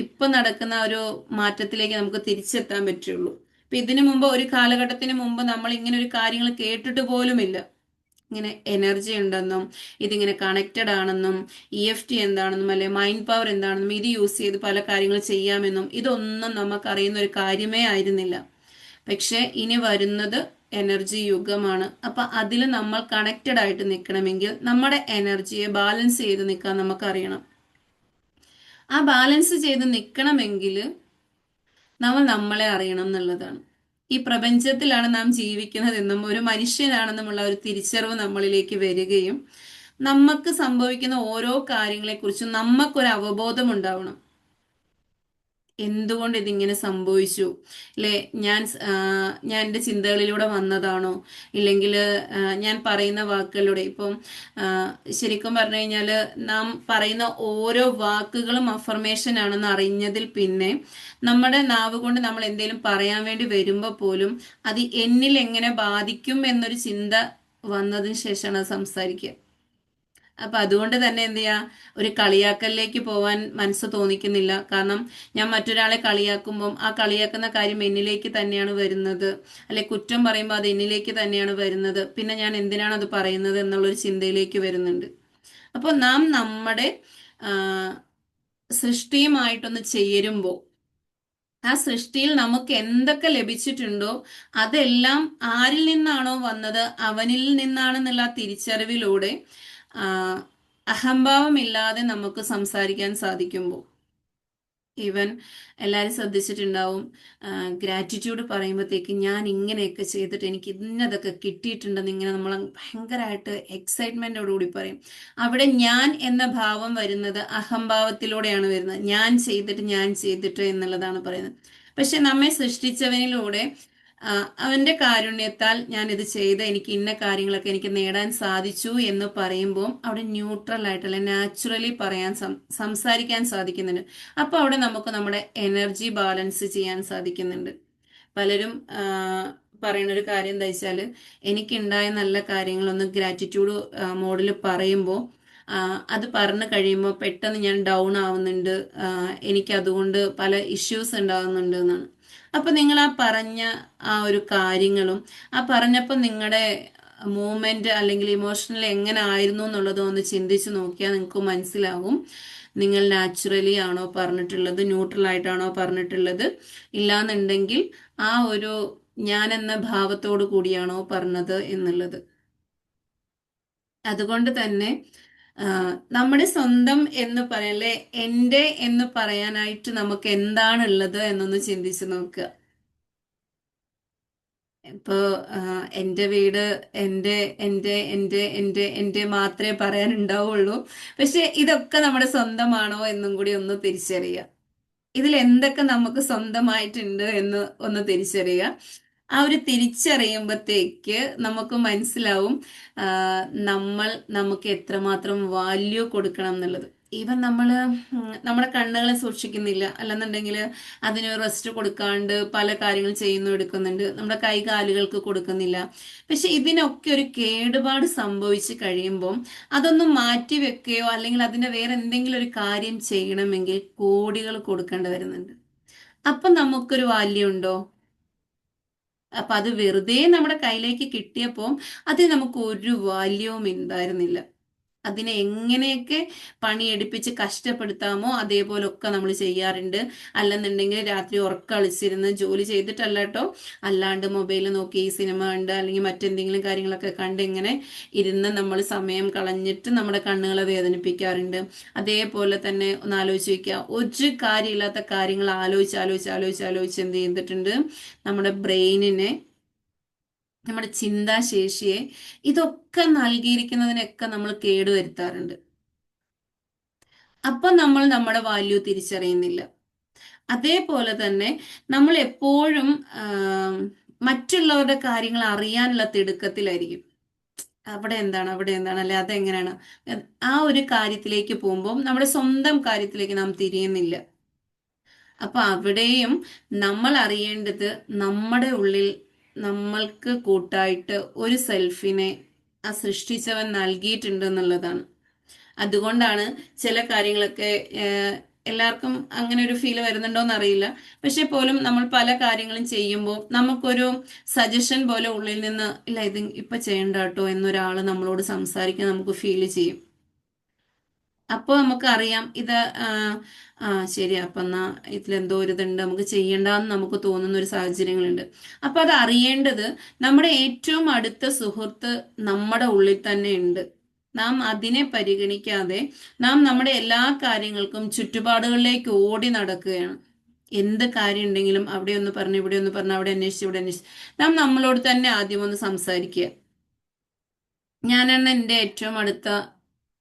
Speaker 3: ഇപ്പൊ നടക്കുന്ന ഒരു മാറ്റത്തിലേക്ക് നമുക്ക് തിരിച്ചെത്താൻ പറ്റുള്ളൂ. ഇപ്പൊ ഇതിനു മുമ്പ്, ഒരു കാലഘട്ടത്തിന് മുമ്പ് നമ്മൾ ഇങ്ങനെ ഒരു കാര്യങ്ങൾ കേട്ടിട്ട് പോലുമില്ല. ഇങ്ങനെ എനർജി ഉണ്ടെന്നും ഇതിങ്ങനെ കണക്റ്റഡ് ആണെന്നും EFT എന്താണെന്നും അല്ലെ മൈൻഡ് പവർ എന്താണെന്നും ഇത് യൂസ് ചെയ്ത് പല കാര്യങ്ങൾ ചെയ്യാമെന്നും ഇതൊന്നും നമുക്കറിയുന്ന ഒരു കാര്യമേ ആയിരുന്നില്ല. പക്ഷെ ഇനി വരുന്നത് എനർജി യുഗമാണ്. അപ്പൊ അതിൽ നമ്മൾ കണക്റ്റഡ് ആയിട്ട് നിൽക്കണമെങ്കിൽ നമ്മുടെ എനർജിയെ ബാലൻസ് ചെയ്ത് നിൽക്കാൻ നമുക്കറിയണം. ആ ബാലൻസ് ചെയ്ത് നിൽക്കണമെങ്കിൽ നമ്മൾ നമ്മളെ അറിയണം എന്നുള്ളതാണ്. ഈ പ്രപഞ്ചത്തിലാണ് നാം ജീവിക്കുന്നതെന്നും ഒരു മനുഷ്യനാണെന്നുമുള്ള ഒരു തിരിച്ചറിവ് നമ്മളിലേക്ക് വരികയും നമുക്ക് സംഭവിക്കുന്ന ഓരോ കാര്യങ്ങളെക്കുറിച്ചും നമുക്കൊരു അവബോധം ഉണ്ടാവണം. എന്തുകൊണ്ട് ഇതിങ്ങനെ സംഭവിച്ചു, അല്ലെ ഞാൻ എൻ്റെ ചിന്തകളിലൂടെ വന്നതാണോ, ഇല്ലെങ്കിൽ ഞാൻ പറയുന്ന വാക്കുകളിലൂടെ. ഇപ്പം ശരിക്കും പറഞ്ഞു കഴിഞ്ഞാൽ നാം പറയുന്ന ഓരോ വാക്കുകളും അഫർമേഷൻ ആണെന്ന് അറിഞ്ഞതിൽ പിന്നെ നമ്മുടെ നാവ് കൊണ്ട് നമ്മൾ എന്തെങ്കിലും പറയാൻ വേണ്ടി വരുമ്പോൾ പോലും അത് എന്നിൽ എങ്ങനെ ബാധിക്കും എന്നൊരു ചിന്ത വന്നതിന് ശേഷമാണ് അത് സംസാരിക്കുക. അപ്പൊ അതുകൊണ്ട് തന്നെ എന്ത് ചെയ്യാ, ഒരു കളിയാക്കലിലേക്ക് പോവാൻ മനസ്സ് തോന്നിക്കുന്നില്ല. കാരണം ഞാൻ മറ്റൊരാളെ കളിയാക്കുമ്പോൾ ആ കളിയാക്കുന്ന കാര്യം എന്നിലേക്ക് തന്നെയാണ് വരുന്നത്, അല്ലെ കുറ്റം പറയുമ്പോൾ അത് എന്നിലേക്ക് തന്നെയാണ് വരുന്നത്. പിന്നെ ഞാൻ എന്തിനാണ് അത് പറയുന്നത് എന്നുള്ളൊരു ചിന്തയിലേക്ക് വരുന്നുണ്ട്. അപ്പോൾ നാം നമ്മുടെ സൃഷ്ടിയുമായിട്ടൊന്ന് ചേരുമ്പോൾ ആ സൃഷ്ടിയിൽ നമുക്ക് എന്തൊക്കെ ലഭിച്ചിട്ടുണ്ടോ അതെല്ലാം ആരിൽ നിന്നാണോ വന്നത് അവനിൽ നിന്നാണെന്നുള്ള തിരിച്ചറിവിലൂടെ അഹംഭാവമില്ലാതെ നമുക്ക് സംസാരിക്കാൻ സാധിക്കുമ്പോൾ, ഈവൻ എല്ലാവരും ശ്രദ്ധിച്ചിട്ടുണ്ടാവും, ഗ്രാറ്റിറ്റ്യൂഡ് പറയുമ്പോഴത്തേക്ക് ഞാൻ ഇങ്ങനെയൊക്കെ ചെയ്തിട്ട് എനിക്ക് ഇന്നതൊക്കെ കിട്ടിയിട്ടുണ്ടെന്ന് ഇങ്ങനെ നമ്മൾ ഭയങ്കരമായിട്ട് എക്സൈറ്റ്മെന്റോടുകൂടി പറയും. അവിടെ ഞാൻ എന്ന ഭാവം വരുന്നത് അഹംഭാവത്തിലൂടെയാണ് വരുന്നത്. ഞാൻ ചെയ്തിട്ട് എന്നുള്ളതാണ് പറയുന്നത്. പക്ഷെ നമ്മെ സൃഷ്ടിച്ചവനിലൂടെ അവന്റെ കാരുണ്യത്താൽ ഞാൻ ഇത് ചെയ്ത് എനിക്ക് ഇന്ന കാര്യങ്ങളൊക്കെ എനിക്ക് നേടാൻ സാധിച്ചു എന്ന് പറയുമ്പോൾ അവിടെ ന്യൂട്രൽ ആയിട്ടല്ല നാച്ചുറലി സംസാരിക്കാൻ സാധിക്കുന്നുണ്ട്. അപ്പൊ അവിടെ നമുക്ക് നമ്മുടെ എനർജി ബാലൻസ് ചെയ്യാൻ സാധിക്കുന്നുണ്ട്. പലരും പറയുന്ന ഒരു കാര്യം എന്താ വെച്ചാൽ, എനിക്കുണ്ടായ നല്ല കാര്യങ്ങളൊന്ന് ഗ്രാറ്റിറ്റ്യൂഡ് മോഡിൽ പറയുമ്പോൾ അത് പറഞ്ഞു കഴിയുമ്പോൾ പെട്ടെന്ന് ഞാൻ ഡൗൺ ആവുന്നുണ്ട്, എനിക്ക് അതുകൊണ്ട് പല ഇഷ്യൂസ് ഉണ്ടാകുന്നുണ്ട് എന്നാണ്. അപ്പൊ നിങ്ങൾ ആ പറഞ്ഞ ആ ഒരു കാര്യങ്ങളും ആ പറഞ്ഞപ്പോൾ നിങ്ങളുടെ മൂവ്മെന്റ് അല്ലെങ്കിൽ ഇമോഷണൽ എങ്ങനെ ആയിരുന്നു എന്നുള്ളത് ഒന്ന് ചിന്തിച്ച് നോക്കിയാൽ നിങ്ങൾക്ക് മനസ്സിലാവും നിങ്ങൾ നാച്ചുറലി ആണോ പറഞ്ഞിട്ടുള്ളത്, ന്യൂട്രൽ ആയിട്ടാണോ പറഞ്ഞിട്ടുള്ളത്, ഇല്ലാന്നുണ്ടെങ്കിൽ ആ ഒരു ഞാൻ എന്ന ഭാവത്തോടു കൂടിയാണോ പറഞ്ഞത് എന്നുള്ളത്. അതുകൊണ്ട് തന്നെ നമ്മുടെ സ്വന്തം എന്ന് പറയല്ലേ, എൻ്റെ എന്ന് പറയാനായിട്ട് നമുക്ക് എന്താണുള്ളത് എന്നൊന്ന് ചിന്തിച്ചു നോക്കുക. ഇപ്പോ എൻ്റെ വീട് എൻ്റെ എൻ്റെ എൻ്റെ എൻ്റെ എൻ്റെ മാത്രമേ പറയാനുണ്ടാവുള്ളൂ. പക്ഷെ ഇതൊക്കെ നമ്മുടെ സ്വന്തമാണോ എന്നും കൂടി ഒന്ന് തിരിച്ചറിയുക. ഇതിൽ എന്തൊക്കെ നമുക്ക് സ്വന്തമായിട്ടുണ്ട് എന്ന് ഒന്ന് തിരിച്ചറിയുക. ആ ഒരു തിരിച്ചറിയുമ്പോഴത്തേക്ക് നമുക്ക് മനസ്സിലാവും നമ്മൾ നമുക്ക് എത്രമാത്രം വാല്യൂ കൊടുക്കണം എന്നുള്ളത്. ഈവൻ നമ്മൾ നമ്മുടെ കണ്ണുകളെ സൂക്ഷിക്കുന്നില്ല, അല്ലെന്നുണ്ടെങ്കിൽ അതിന് റെസ്റ്റ് കൊടുക്കാണ്ട് പല കാര്യങ്ങൾ ചെയ്യുന്നു എടുക്കുന്നുണ്ട്, നമ്മുടെ കൈകാലുകൾക്ക് കൊടുക്കുന്നില്ല. പക്ഷെ ഇതിനൊക്കെ ഒരു കേടുപാട് സംഭവിച്ചു കഴിയുമ്പോൾ അതൊന്നും മാറ്റി വെക്കുകയോ അല്ലെങ്കിൽ അതിന്റെ വേറെ എന്തെങ്കിലും ഒരു കാര്യം ചെയ്യണമെങ്കിൽ കോടികൾ കൊടുക്കേണ്ടി വരുന്നുണ്ട്. അപ്പൊ നമുക്കൊരു വാല്യൂ ഉണ്ടോ? അപ്പൊ അത് വെറുതെ നമ്മുടെ കയ്യിലേക്ക് കിട്ടിയപ്പോൾ അതിന് നമുക്ക് ഒരു വാല്യവും ഉണ്ടായിരുന്നില്ല. അതിനെ എങ്ങനെയൊക്കെ പണിയെടുപ്പിച്ച് കഷ്ടപ്പെടുത്താമോ അതേപോലൊക്കെ നമ്മൾ ചെയ്യാറുണ്ട്. അല്ലെന്നുണ്ടെങ്കിൽ രാത്രി ഉറക്കളിച്ചിരുന്ന് ജോലി ചെയ്തിട്ടല്ല കേട്ടോ, അല്ലാണ്ട് മൊബൈൽ നോക്കി സിനിമ കണ്ട് അല്ലെങ്കിൽ മറ്റെന്തെങ്കിലും കാര്യങ്ങളൊക്കെ കണ്ട് ഇങ്ങനെ ഇരുന്ന് നമ്മൾ സമയം കളഞ്ഞിട്ട് നമ്മുടെ കണ്ണുകളെ വേദനിപ്പിക്കാറുണ്ട്. അതേപോലെ തന്നെ ഒന്ന് ആലോചിച്ച് വയ്ക്കുക, ഒരു കാര്യമില്ലാത്ത കാര്യങ്ങൾ ആലോചിച്ച് ആലോചിച്ച് ആലോചിച്ച് ആലോചിച്ച് എന്ത് ചെയ്തിട്ടുണ്ട്, നമ്മുടെ ബ്രെയിനിനെ, നമ്മുടെ ചിന്താശേഷിയെ, ഇതൊക്കെ നൽകിയിരിക്കുന്നതിനൊക്കെ നമ്മൾ കേടുവരുത്താറുണ്ട്. അപ്പൊ നമ്മൾ നമ്മുടെ വാല്യൂ തിരിച്ചറിയുന്നില്ല. അതേപോലെ തന്നെ നമ്മൾ എപ്പോഴും മറ്റുള്ളവരുടെ കാര്യങ്ങൾ അറിയാനുള്ള തിടുക്കത്തിലായിരിക്കും. അവിടെ എന്താണ്, അവിടെ എന്താണ്, അല്ലെ അതെങ്ങനെയാണ്, ആ ഒരു കാര്യത്തിലേക്ക് പോകുമ്പോൾ നമ്മുടെ സ്വന്തം കാര്യത്തിലേക്ക് നാം തിരിയുന്നില്ല. അപ്പൊ അവിടെയും നമ്മൾ അറിയേണ്ടത് നമ്മുടെ ഉള്ളിൽ നമ്മൾക്ക് കൂട്ടായിട്ട് ഒരു സെൽഫിനെ ആ സൃഷ്ടിച്ചവൻ നൽകിയിട്ടുണ്ട് എന്നുള്ളതാണ്. അതുകൊണ്ടാണ് ചില കാര്യങ്ങളൊക്കെ എല്ലാവർക്കും അങ്ങനെ ഒരു ഫീൽ വരുന്നുണ്ടോന്ന് അറിയില്ല, പക്ഷെ പോലും നമ്മൾ പല കാര്യങ്ങളും ചെയ്യുമ്പോൾ നമുക്കൊരു സജഷൻ പോലെ ഉള്ളിൽ നിന്ന് ഇല്ല ഇത് ഇപ്പൊ ചെയ്യണ്ട കേട്ടോ എന്നൊരാൾ നമ്മളോട് സംസാരിക്കാൻ നമുക്ക് ഫീൽ ചെയ്യും. അപ്പോൾ നമുക്കറിയാം ഇത് ശരി, അപ്പം എന്നാ ഇതിലെന്തോ ഒരു ഇതുണ്ട്, നമുക്ക് ചെയ്യണ്ടെന്ന് നമുക്ക് തോന്നുന്ന ഒരു സാഹചര്യങ്ങളുണ്ട്. അപ്പൊ അത് അറിയേണ്ടത് നമ്മുടെ ഏറ്റവും അടുത്ത സുഹൃത്ത് നമ്മുടെ ഉള്ളിൽ തന്നെ ഉണ്ട്. നാം അതിനെ പരിഗണിക്കാതെ നാം നമ്മുടെ എല്ലാ കാര്യങ്ങൾക്കും ചുറ്റുപാടുകളിലേക്ക് ഓടി നടക്കുകയാണ്. എന്ത് കാര്യം ഉണ്ടെങ്കിലും അവിടെ ഒന്ന് പറഞ്ഞു, ഇവിടെ ഒന്ന് പറഞ്ഞു, അവിടെ അന്വേഷിച്ച്, ഇവിടെ അന്വേഷിച്ച്. നാം നമ്മളോട് തന്നെ ആദ്യം ഒന്ന് സംസാരിക്കുക. ഞാനാണ് എൻ്റെ ഏറ്റവും അടുത്ത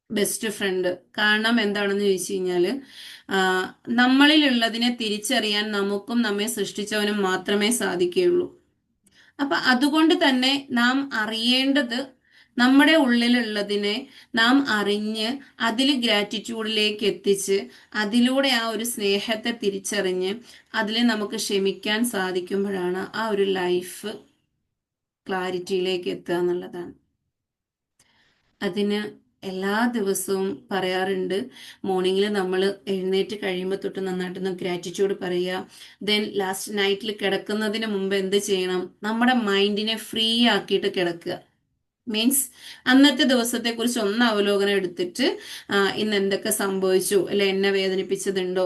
Speaker 3: ബെസ്റ്റ് ഫ്രണ്ട്. കാരണം എന്താണെന്ന് ചോദിച്ചു കഴിഞ്ഞാല് നമ്മളിലുള്ളതിനെ തിരിച്ചറിയാൻ നമുക്കും നമ്മെ സൃഷ്ടിച്ചവനും മാത്രമേ സാധിക്കുകയുള്ളൂ. അപ്പൊ അതുകൊണ്ട് തന്നെ നാം അറിയേണ്ടത് നമ്മുടെ ഉള്ളിലുള്ളതിനെ നാം അറിഞ്ഞ് അതിൽ ഗ്രാറ്റിറ്റ്യൂഡിലേക്ക് എത്തിച്ച് അതിലൂടെ ആ ഒരു സ്നേഹത്തെ തിരിച്ചറിഞ്ഞ് അതിൽ നമുക്ക് ക്ഷമിക്കാൻ സാധിക്കുമ്പോഴാണ് ആ ഒരു ലൈഫ് ക്ലാരിറ്റിയിലേക്ക് എത്തുക എന്നുള്ളതാണ്. അതിന് എല്ലാ ദിവസവും പറയാറുണ്ട്, മോർണിംഗിൽ നമ്മൾ എഴുന്നേറ്റ് കഴിയുമ്പോൾ തൊട്ട് നന്നായിട്ടൊന്ന് ഗ്രാറ്റിറ്റ്യൂഡ് പറയുക. ദെൻ ലാസ്റ്റ് നൈറ്റിൽ കിടക്കുന്നതിന് മുമ്പ് എന്ത് ചെയ്യണം, നമ്മുടെ മൈൻഡിനെ ഫ്രീ ആക്കിയിട്ട് കിടക്കുക. മീൻസ് അന്നത്തെ ദിവസത്തെ കുറിച്ച് ഒന്ന് അവലോകനം എടുത്തിട്ട് ഇന്ന് എന്തൊക്കെ സംഭവിച്ചു, അല്ലെ എന്നെ വേദനിപ്പിച്ചതുണ്ടോ,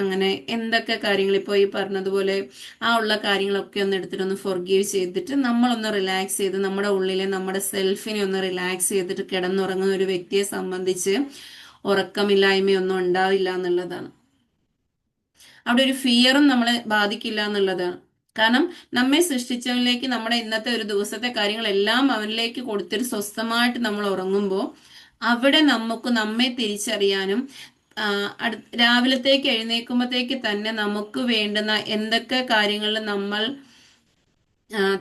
Speaker 3: അങ്ങനെ എന്തൊക്കെ കാര്യങ്ങൾ ഇപ്പോൾ ഈ പറഞ്ഞതുപോലെ ആ ഉള്ള കാര്യങ്ങളൊക്കെ ഒന്ന് എടുത്തിട്ട് ഒന്ന് ഫൊർഗീവ് ചെയ്തിട്ട് നമ്മളൊന്ന് റിലാക്സ് ചെയ്ത് നമ്മുടെ ഉള്ളിലെ നമ്മുടെ സെൽഫിനെ ഒന്ന് റിലാക്സ് ചെയ്തിട്ട് കിടന്നുറങ്ങുന്ന ഒരു വ്യക്തിയെ സംബന്ധിച്ച് ഉറക്കമില്ലായ്മയൊന്നും ഉണ്ടാവില്ല എന്നുള്ളതാണ്. അവിടെ ഒരു ഫിയറും നമ്മളെ ബാധിക്കില്ല എന്നുള്ളതാണ്. കാരണം നമ്മെ സൃഷ്ടിച്ചവനിലേക്ക് നമ്മുടെ ഇന്നത്തെ ഒരു ദിവസത്തെ കാര്യങ്ങളെല്ലാം അവനിലേക്ക് കൊടുത്തിട്ട് സ്വസ്ഥമായിട്ട് നമ്മൾ ഉറങ്ങുമ്പോൾ അവിടെ നമുക്ക് നമ്മെ തിരിച്ചറിയാനും രാവിലത്തേക്ക് എഴുന്നേൽക്കുമ്പോഴത്തേക്ക് തന്നെ നമുക്ക് വേണ്ടുന്ന എന്തൊക്കെ കാര്യങ്ങളിൽ നമ്മൾ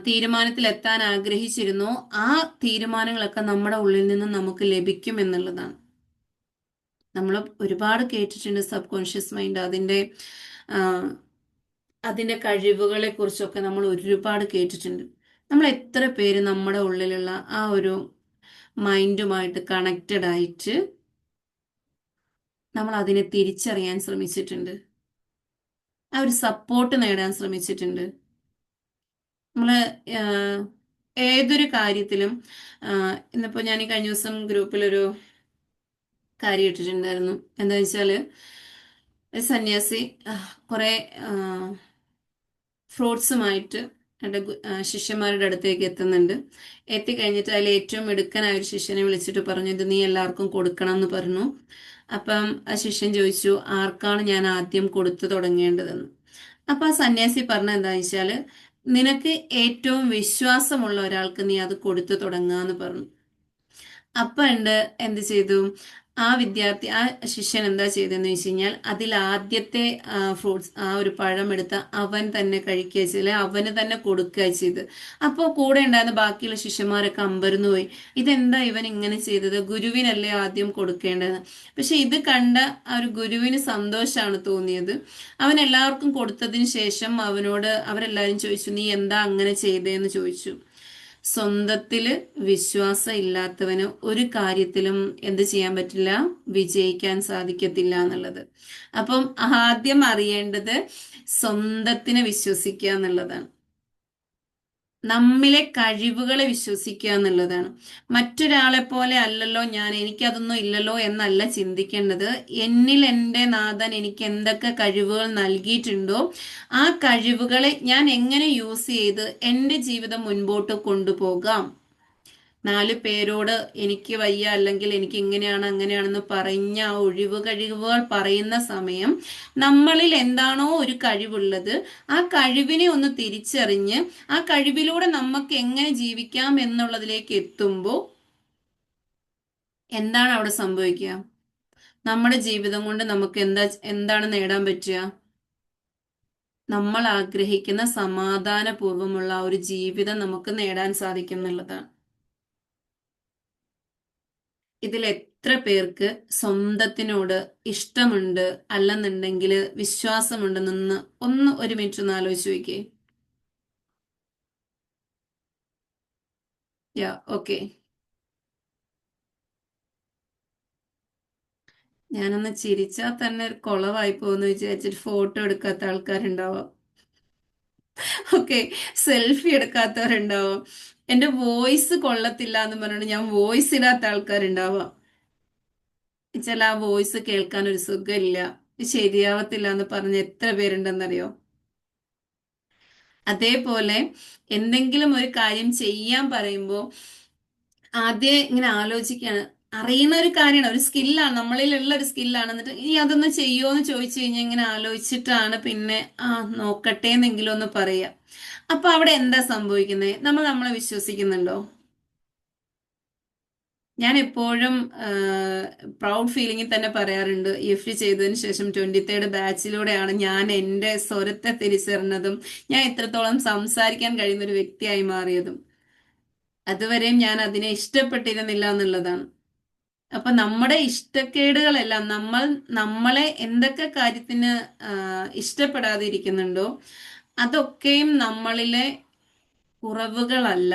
Speaker 3: തീരുമാനത്തിലെത്താൻ ആഗ്രഹിച്ചിരുന്നോ ആ തീരുമാനങ്ങളൊക്കെ നമ്മുടെ ഉള്ളിൽ നിന്ന് നമുക്ക് ലഭിക്കും എന്നുള്ളതാണ്. നമ്മൾ ഒരുപാട് കേട്ടിട്ടുണ്ട് സബ് കോൺഷ്യസ് മൈൻഡ്, അതിൻ്റെ കഴിവുകളെ കുറിച്ചൊക്കെ നമ്മൾ ഒരുപാട് കേട്ടിട്ടുണ്ട്. നമ്മൾ എത്ര പേര് നമ്മുടെ ഉള്ളിലുള്ള ആ ഒരു മൈൻഡുമായിട്ട് കണക്റ്റഡ് ആയിട്ട് നമ്മൾ അതിനെ തിരിച്ചറിയാൻ ശ്രമിച്ചിട്ടുണ്ട്, ആ ഒരു സപ്പോർട്ട് നേടാൻ ശ്രമിച്ചിട്ടുണ്ട്. നമ്മൾ ഏതൊരു കാര്യത്തിലും ഇന്നിപ്പോൾ ഞാൻ ഈ കഴിഞ്ഞ ദിവസം ഗ്രൂപ്പിലൊരു കാര്യം ഇട്ടിട്ടുണ്ടായിരുന്നു. എന്താ വെച്ചാൽ ഒരു സന്യാസി കുറേ ഫ്രൂട്ട്സുമായിട്ട് എൻ്റെ ശിഷ്യന്മാരുടെ അടുത്തേക്ക് എത്തുന്നുണ്ട്. എത്തിക്കഴിഞ്ഞിട്ട് അതിൽ ഏറ്റവും മിടുക്കനായ ഒരു ശിഷ്യനെ വിളിച്ചിട്ട് പറഞ്ഞു, ഇത് നീ എല്ലാവർക്കും കൊടുക്കണം എന്ന് പറഞ്ഞു. അപ്പം ആ ശിഷ്യൻ ചോദിച്ചു, ആർക്കാണ് ഞാൻ ആദ്യം കൊടുത്തു തുടങ്ങേണ്ടതെന്ന്. അപ്പൊ ആ സന്യാസി പറഞ്ഞ എന്താണെന്ന് വെച്ചാൽ, നിനക്ക് ഏറ്റവും വിശ്വാസമുള്ള ഒരാൾക്ക് നീ അത് കൊടുത്തു തുടങ്ങുക എന്ന് പറഞ്ഞു. അപ്പൊ എന്ത് ചെയ്തു, ആ വിദ്യാർത്ഥി, ആ ശിഷ്യൻ എന്താ ചെയ്തതെന്ന് വെച്ച് കഴിഞ്ഞാൽ, അതിൽ ആദ്യത്തെ ഫ്രൂട്ട്സ്, ആ ഒരു പഴം എടുത്ത് അവൻ തന്നെ കഴിക്കുക ചെയ്ത്, അവന് തന്നെ കൊടുക്കുക ചെയ്ത്. അപ്പോൾ കൂടെ ഉണ്ടായിരുന്ന ബാക്കിയുള്ള ശിഷ്യന്മാരൊക്കെ അമ്പരന്ന് പോയി, ഇതെന്താ ഇവൻ ഇങ്ങനെ ചെയ്തത്, ഗുരുവിനല്ലേ ആദ്യം കൊടുക്കേണ്ടത്. പക്ഷെ ഇത് കണ്ട ആ ഒരു ഗുരുവിന് സന്തോഷമാണ് തോന്നിയത്. അവൻ എല്ലാവർക്കും കൊടുത്തതിന് ശേഷം അവരെല്ലാവരും ചോദിച്ചു, നീ എന്താ അങ്ങനെ ചെയ്തേന്ന് ചോദിച്ചു. സ്വന്തത്തില് വിശ്വാസം ഇല്ലാത്തവന് ഒരു കാര്യത്തിലും എന്ത് ചെയ്യാൻ പറ്റില്ല, വിജയിക്കാൻ സാധിക്കത്തില്ല എന്നുള്ളത്. അപ്പം ആദ്യം അറിയേണ്ടത് സ്വന്തത്തിനെ വിശ്വസിക്കുക എന്നുള്ളതാണ്, നമ്മിലെ കഴിവുകളെ വിശ്വസിക്കുക എന്നുള്ളതാണ്. മറ്റൊരാളെ പോലെ അല്ലല്ലോ ഞാൻ, എനിക്കതൊന്നും ഇല്ലല്ലോ എന്നല്ല ചിന്തിക്കേണ്ടത്. എന്നിൽ എൻ്റെ നാഥൻ എനിക്ക് എന്തൊക്കെ കഴിവുകൾ നൽകിയിട്ടുണ്ടോ ആ കഴിവുകളെ ഞാൻ എങ്ങനെ യൂസ് ചെയ്ത് എൻ്റെ ജീവിതം മുൻപോട്ട് കൊണ്ടുപോകാം. 4 പേരോട് എനിക്ക് വയ്യ, അല്ലെങ്കിൽ എനിക്ക് ഇങ്ങനെയാണ് അങ്ങനെയാണെന്ന് പറഞ്ഞ ആ ഒഴിവ് കഴിവുകൾ പറയുന്ന സമയം നമ്മളിൽ എന്താണോ ഒരു കഴിവുള്ളത് ആ കഴിവിനെ ഒന്ന് തിരിച്ചറിഞ്ഞ് ആ കഴിവിലൂടെ നമുക്ക് എങ്ങനെ ജീവിക്കാം എന്നുള്ളതിലേക്ക് എത്തുമ്പോൾ എന്താണ് അവിടെ സംഭവിക്കുക? നമ്മുടെ ജീവിതം കൊണ്ട് നമുക്ക് എന്താണ് നേടാൻ പറ്റുക? നമ്മൾ ആഗ്രഹിക്കുന്ന സമാധാനപൂർവ്വമുള്ള ഒരു ജീവിതം നമുക്ക് നേടാൻ സാധിക്കും എന്നുള്ളതാണ്. ഇതിൽ എത്ര പേർക്ക് സ്വന്തത്തിനോട് ഇഷ്ടമുണ്ട്, അല്ലെന്നുണ്ടെങ്കിൽ വിശ്വാസമുണ്ടെന്നൊന്ന് ഒരു മിനിറ്റ് ഒന്ന് ആലോചിച്ച് നോക്കിയേ. ഓക്കെ, ഞാനൊന്ന് ചിരിച്ചാൽ തന്നെ കുളവായി പോകുന്നു വിചാരിച്ചിട്ട് ഫോട്ടോ എടുക്കാത്ത ആൾക്കാരുണ്ടാവാം. Okay, selfie എടുക്കാത്തവരുണ്ടാവാം. എൻ്റെ വോയിസ് കൊള്ളത്തില്ല എന്ന് പറഞ്ഞിട്ട് ഞാൻ വോയിസ് ഇടാത്ത ആൾക്കാരുണ്ടാവാം. ചില ആ വോയിസ് കേൾക്കാൻ ഒരു സുഖമില്ല, ശരിയാവത്തില്ല എന്ന് പറഞ്ഞ എത്ര പേരുണ്ടെന്നറിയോ? അതേപോലെ എന്തെങ്കിലും ഒരു കാര്യം ചെയ്യാൻ പറയുമ്പോൾ ആദ്യം ഇങ്ങനെ ആലോചിക്കുകയാണ്, അറിയുന്ന ഒരു കാര്യമാണ്, ഒരു സ്കില്ലാണ്, നമ്മളിലുള്ള ഒരു സ്കില്ലാണ്. എന്നിട്ട് ഇനി അതൊന്ന് ചെയ്യുമോ എന്ന് ചോദിച്ചു കഴിഞ്ഞാൽ ഇങ്ങനെ ആലോചിച്ചിട്ടാണ് പിന്നെ നോക്കട്ടെ എന്നെങ്കിലും ഒന്ന് പറയാ. അപ്പൊ അവിടെ എന്താ സംഭവിക്കുന്നത്? നമ്മളെ വിശ്വസിക്കുന്നുണ്ടോ? ഞാൻ എപ്പോഴും പ്രൗഡ് ഫീലിംഗിൽ തന്നെ പറയാറുണ്ട്, EFT ചെയ്തതിന് ശേഷം 23rd ബാച്ചിലൂടെയാണ് ഞാൻ എൻ്റെ സ്വരത്തെ തിരിച്ചറിഞ്ഞതും ഞാൻ എത്രത്തോളം സംസാരിക്കാൻ കഴിയുന്ന ഒരു വ്യക്തിയായി മാറിയതും. അതുവരെയും ഞാൻ അതിനെ ഇഷ്ടപ്പെട്ടിരുന്നില്ല എന്നുള്ളതാണ്. അപ്പൊ നമ്മുടെ ഇഷ്ടക്കേടുകളെല്ലാം, നമ്മളെ എന്തൊക്കെ കാര്യത്തിന് ഇഷ്ടപ്പെടാതെ ഇരിക്കുന്നുണ്ടോ അതൊക്കെയും നമ്മളിലെ കുറവുകളല്ല,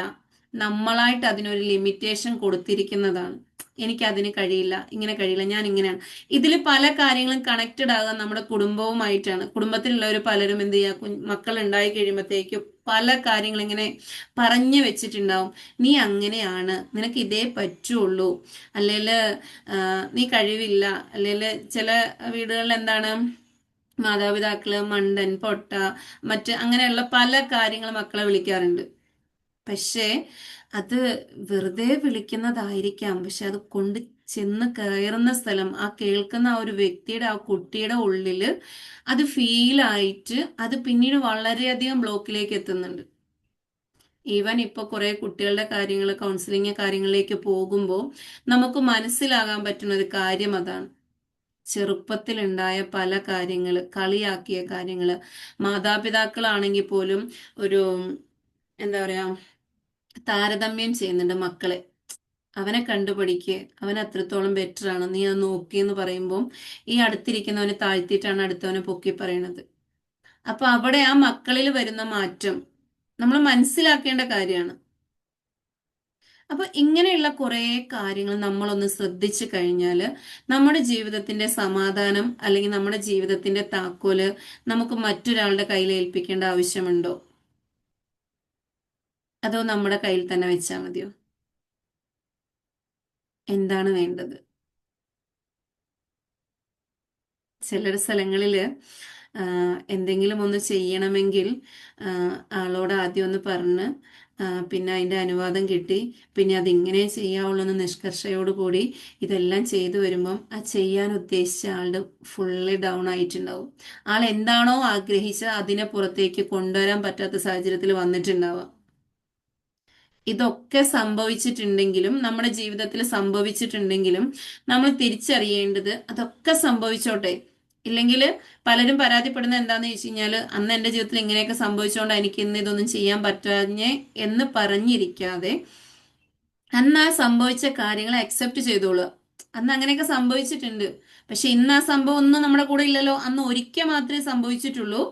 Speaker 3: നമ്മളായിട്ട് അതിനൊരു ലിമിറ്റേഷൻ കൊടുത്തിരിക്കുന്നതാണ്. എനിക്കതിന് കഴിയില്ല, ഇങ്ങനെ കഴിയില്ല, ഞാൻ ഇങ്ങനെയാണ്. ഇതിൽ പല കാര്യങ്ങളും കണക്റ്റഡ് ആകാൻ നമ്മുടെ കുടുംബവുമായിട്ടാണ്. കുടുംബത്തിലുള്ളവർ പലരും എന്ത് ചെയ്യുക, മക്കൾ ഉണ്ടായി കഴിയുമ്പോഴത്തേക്കും പല കാര്യങ്ങൾ ഇങ്ങനെ പറഞ്ഞു വെച്ചിട്ടുണ്ടാവും. നീ അങ്ങനെയാണ്, നിനക്ക് ഇതേ പറ്റുള്ളൂ, അല്ലെങ്കിൽ നീ കഴിവില്ല, അല്ലെങ്കിൽ ചില വീടുകളിൽ എന്താണ്, മാതാപിതാക്കള് മണ്ടൻ, പൊട്ട, അങ്ങനെയുള്ള പല കാര്യങ്ങൾ മക്കളെ വിളിക്കാറുണ്ട്. പക്ഷേ അത് വെറുതെ വിളിക്കുന്നതായിരിക്കാം, പക്ഷെ അത് കൊണ്ട് ചെന്ന് കയറുന്ന സ്ഥലം, ആ കേൾക്കുന്ന ആ ഒരു വ്യക്തിയുടെ, ആ കുട്ടിയുടെ ഉള്ളില് അത് ഫീലായിട്ട് അത് പിന്നീട് വളരെയധികം ബ്ലോക്കിലേക്ക് എത്തുന്നുണ്ട്. ഈവൻ ഇപ്പൊ കുറെ കുട്ടികളുടെ കാര്യങ്ങൾ, കൗൺസിലിംഗ് കാര്യങ്ങളിലേക്ക് പോകുമ്പോൾ നമുക്ക് മനസ്സിലാകാൻ പറ്റുന്ന ഒരു കാര്യം അതാണ്. ചെറുപ്പത്തിലുണ്ടായ പല കാര്യങ്ങൾ, കളിയാക്കിയ കാര്യങ്ങൾ, മാതാപിതാക്കളാണെങ്കിൽ പോലും ഒരു എന്താ പറയാ, താരതമ്യം ചെയ്യുന്നുണ്ട് മക്കളെ. അവനെ കണ്ടുപഠിക്ക്, അവൻ അത്രത്തോളം ബെറ്റർ ആണ്, നീ അത് നോക്കിയെന്ന് പറയുമ്പോൾ ഈ അടുത്തിരിക്കുന്നവനെ താഴ്ത്തിയിട്ടാണ് അടുത്തവനെ പൊക്കി പറയണത്. അപ്പൊ അവിടെ ആ മക്കളിൽ വരുന്ന മാറ്റം, നമ്മൾ മനസ്സിലാക്കേണ്ട കാര്യമാണ്. അപ്പൊ ഇങ്ങനെയുള്ള കുറേ കാര്യങ്ങൾ നമ്മളൊന്ന് ശ്രദ്ധിച്ചു കഴിഞ്ഞാൽ നമ്മുടെ ജീവിതത്തിന്റെ സമാധാനം അല്ലെങ്കിൽ നമ്മുടെ ജീവിതത്തിന്റെ താക്കോല് നമുക്ക് മറ്റൊരാളുടെ കയ്യിൽ ഏൽപ്പിക്കേണ്ട ആവശ്യമുണ്ടോ? അതോ നമ്മുടെ കയ്യിൽ തന്നെ വെച്ചാൽ മതിയോ? എന്താണ് വേണ്ടത്? ചില സ്ഥലങ്ങളിൽ എന്തെങ്കിലും ഒന്ന് ചെയ്യണമെങ്കിൽ ആ, ആളോട് ആദ്യം ഒന്ന് പറഞ്ഞ് പിന്നെ അതിൻ്റെ അനുവാദം കിട്ടി, പിന്നെ അതിങ്ങനെ ചെയ്യാവുള്ളൂ എന്ന് നിഷ്കർഷയോടുകൂടി ഇതെല്ലാം ചെയ്തു വരുമ്പം ആ ചെയ്യാൻ ഉദ്ദേശിച്ച ആളുടെ ഫുള്ളി ഡൗൺ ആയിട്ടുണ്ടാവും. ആൾ എന്താണോ ആഗ്രഹിച്ച അതിനെ പുറത്തേക്ക് കൊണ്ടുവരാൻ പറ്റാത്ത സാഹചര്യത്തിൽ വന്നിട്ടുണ്ടാവാം. ഇതൊക്കെ സംഭവിച്ചിട്ടുണ്ടെങ്കിലും നമ്മുടെ ജീവിതത്തിൽ സംഭവിച്ചിട്ടുണ്ടെങ്കിലും നമ്മൾ തിരിച്ചറിയേണ്ടത് അതൊക്കെ സംഭവിച്ചോട്ടെ. ഇല്ലെങ്കിൽ പലരും പരാതിപ്പെടുന്നത് എന്താന്ന് ചോദിച്ചു കഴിഞ്ഞാൽ, അന്ന് എൻ്റെ ജീവിതത്തിൽ ഇങ്ങനെയൊക്കെ സംഭവിച്ചുകൊണ്ട് എനിക്ക് ഇന്ന് ഇതൊന്നും ചെയ്യാൻ പറ്റാഞ്ഞേ എന്ന് പറഞ്ഞിരിക്കാതെ അന്ന് ആ സംഭവിച്ച കാര്യങ്ങൾ അക്സെപ്റ്റ് ചെയ്തോളുക. അന്ന് അങ്ങനെയൊക്കെ സംഭവിച്ചിട്ടുണ്ട്, പക്ഷെ ഇന്ന് ആ സംഭവം ഒന്നും നമ്മുടെ കൂടെ ഇല്ലല്ലോ. അന്ന് ഒരിക്കൽ മാത്രമേ സംഭവിച്ചിട്ടുള്ളൂ,